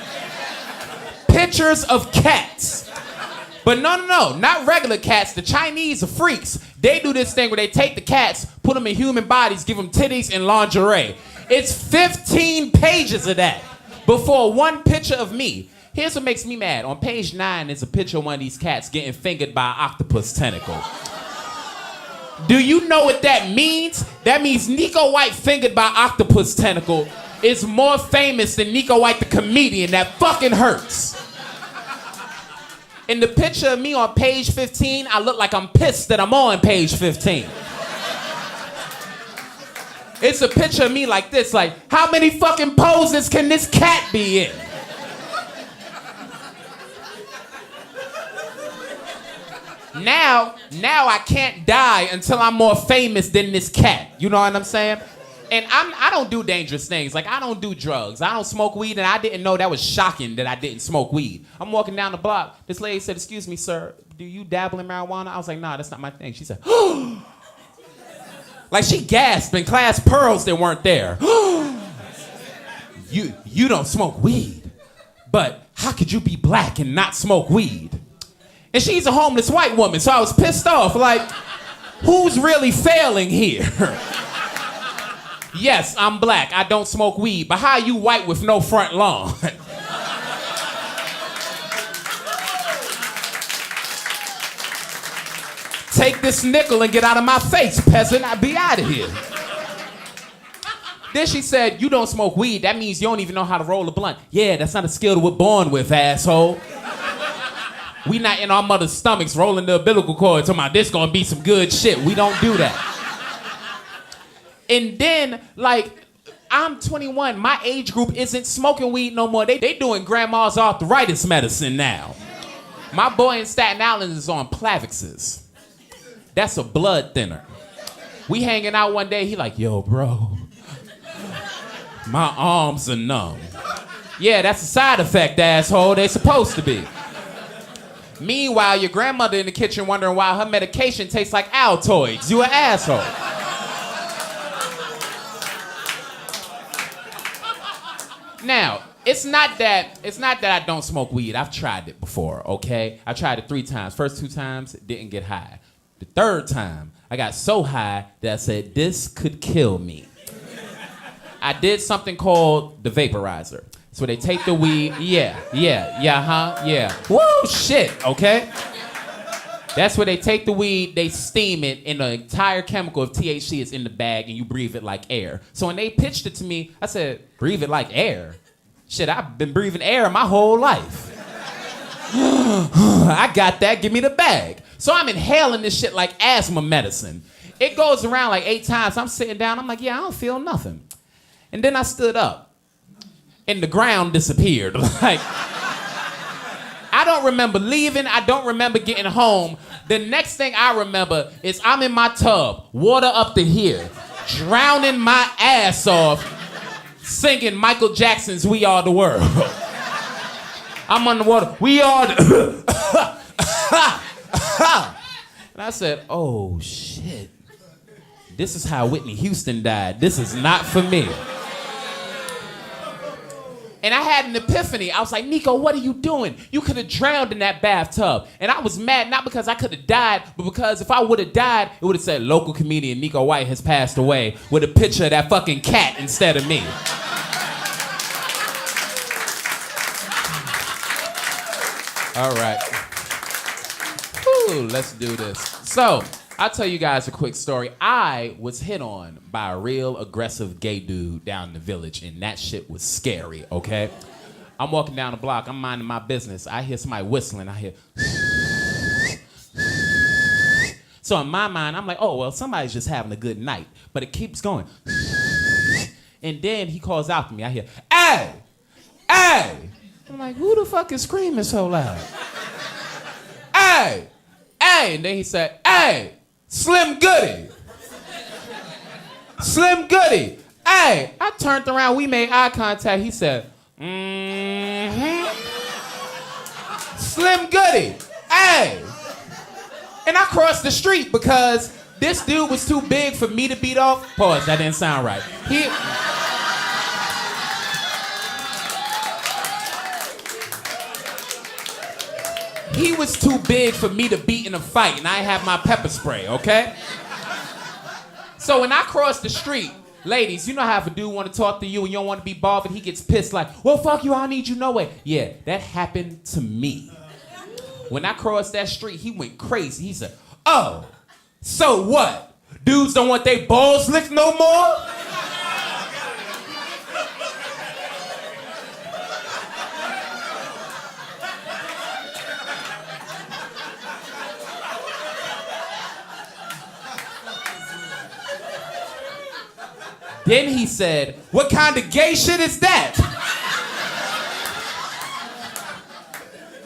Speaker 4: Pictures of cats. But no, not regular cats. The Chinese are freaks. They do this thing where they take the cats, put them in human bodies, give them titties and lingerie. It's 15 pages of that before one picture of me. Here's what makes me mad. On page 9 is a picture of one of these cats getting fingered by an octopus tentacle. Do you know what that means? That means Neko White fingered by octopus tentacle is more famous than Neko White the comedian. That fucking hurts. In the picture of me on page 15, I look like I'm pissed that I'm on page 15. It's a picture of me like this, like, how many fucking poses can this cat be in? Now I can't die until I'm more famous than this cat. You know what I'm saying? And I don't do dangerous things. Like, I don't do drugs. I don't smoke weed, and I didn't know that was shocking that I didn't smoke weed. I'm walking down the block. This lady said, excuse me, sir, do you dabble in marijuana? I was like, nah, that's not my thing. She said, like, she gasped in class pearls that weren't there. You don't smoke weed, but how could you be black and not smoke weed? And she's a homeless white woman, so I was pissed off. Like, who's really failing here? Yes, I'm black. I don't smoke weed. But how are you white with no front lawn? Take this nickel and get out of my face, peasant. I'll be out of here. Then she said, you don't smoke weed. That means you don't even know how to roll a blunt. Yeah, that's not a skill that we're born with, asshole. We not in our mother's stomachs rolling the umbilical cord talking about this gonna be some good shit. We don't do that. And then, like, I'm 21. My age group isn't smoking weed no more. They doing grandma's arthritis medicine now. My boy in Staten Island is on Plavixes. That's a blood thinner. We hanging out one day, he like, yo, bro, my arms are numb. Yeah, that's a side effect, asshole. They supposed to be. Meanwhile, your grandmother in the kitchen wondering why her medication tastes like Altoids. You an asshole. Now, it's not that I don't smoke weed. I've tried it before, okay? I tried it 3 times. First 2 times, it didn't get high. The 3rd time, I got so high that I said, this could kill me. I did something called the vaporizer. So they take the weed, yeah. Woo, shit, okay? That's where they take the weed, they steam it, and the entire chemical of THC is in the bag, and you breathe it like air. So when they pitched it to me, I said, breathe it like air? Shit, I've been breathing air my whole life. I got that, give me the bag. So I'm inhaling this shit like asthma medicine. It goes around like 8 times. I'm sitting down, I'm like, yeah, I don't feel nothing. And then I stood up, and the ground disappeared. Like, I don't remember leaving, I don't remember getting home. The next thing I remember is I'm in my tub, water up to here, drowning my ass off, singing Michael Jackson's We Are the World. I'm underwater, we are the... And I said, oh shit. This is how Whitney Houston died. This is not for me. And I had an epiphany. I was like, Neko, what are you doing? You could have drowned in that bathtub. And I was mad, not because I could have died, but because if I would have died, it would have said local comedian Neko White has passed away with a picture of that fucking cat instead of me. All right. Whew, let's do this. So, I'll tell you guys a quick story. I was hit on by a real aggressive gay dude down in the village, and that shit was scary, okay? I'm walking down the block, I'm minding my business. I hear somebody whistling, I hear... So in my mind, I'm like, oh, well, somebody's just having a good night. But it keeps going. And then he calls out to me, I hear, hey! Hey! I'm like, who the fuck is screaming so loud? Hey! Hey! And then he said, hey! Slim Goody! Slim Goody! Hey! I turned around, we made eye contact. He said, Slim Goody! Hey! And I crossed the street because this dude was too big for me to beat off. Pause, that didn't sound right. He was too big for me to beat in a fight, and I have my pepper spray, okay? So when I cross the street, ladies, you know how if a dude want to talk to you and you don't want to be bothered, he gets pissed like, well, fuck you, I don't need you no way. Yeah, that happened to me. When I crossed that street, he went crazy. He said, oh, so what? Dudes don't want their balls licked no more? Then he said, what kind of gay shit is that?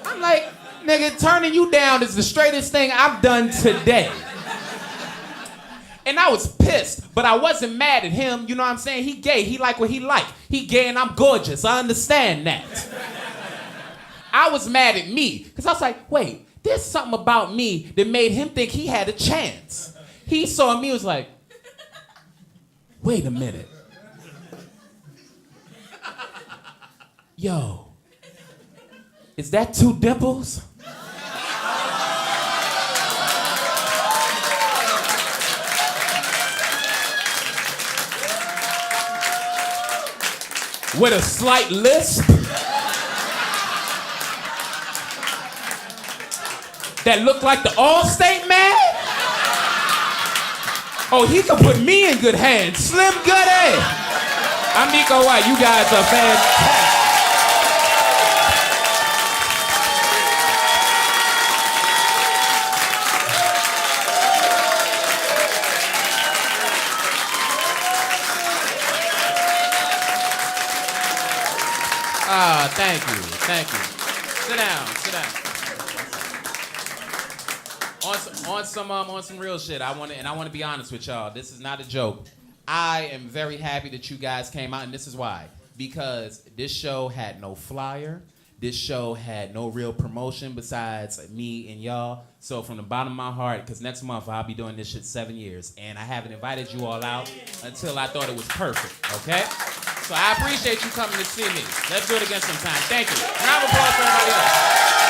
Speaker 4: I'm like, nigga, turning you down is the straightest thing I've done today. And I was pissed, but I wasn't mad at him. You know what I'm saying? He gay, he like what he like. He gay and I'm gorgeous, I understand that. I was mad at me, because I was like, wait, there's something about me that made him think he had a chance. He saw me, was like, wait a minute. Yo, is that 2 dimples? with a slight lisp that looked like the Allstate man? Oh, he could put me in good hands. Slim Goody. I'm Neko White. You guys are fantastic. Thank you. Sit down. On some real shit. I want to be honest with y'all. This is not a joke. I am very happy that you guys came out, and this is why. Because this show had no flyer. This show had no real promotion besides me and y'all. So from the bottom of my heart, because next month I'll be doing this shit 7 years, and I haven't invited you all out until I thought it was perfect, okay? So I appreciate you coming to see me. Let's do it again sometime. Thank you. Round of applause for everybody else.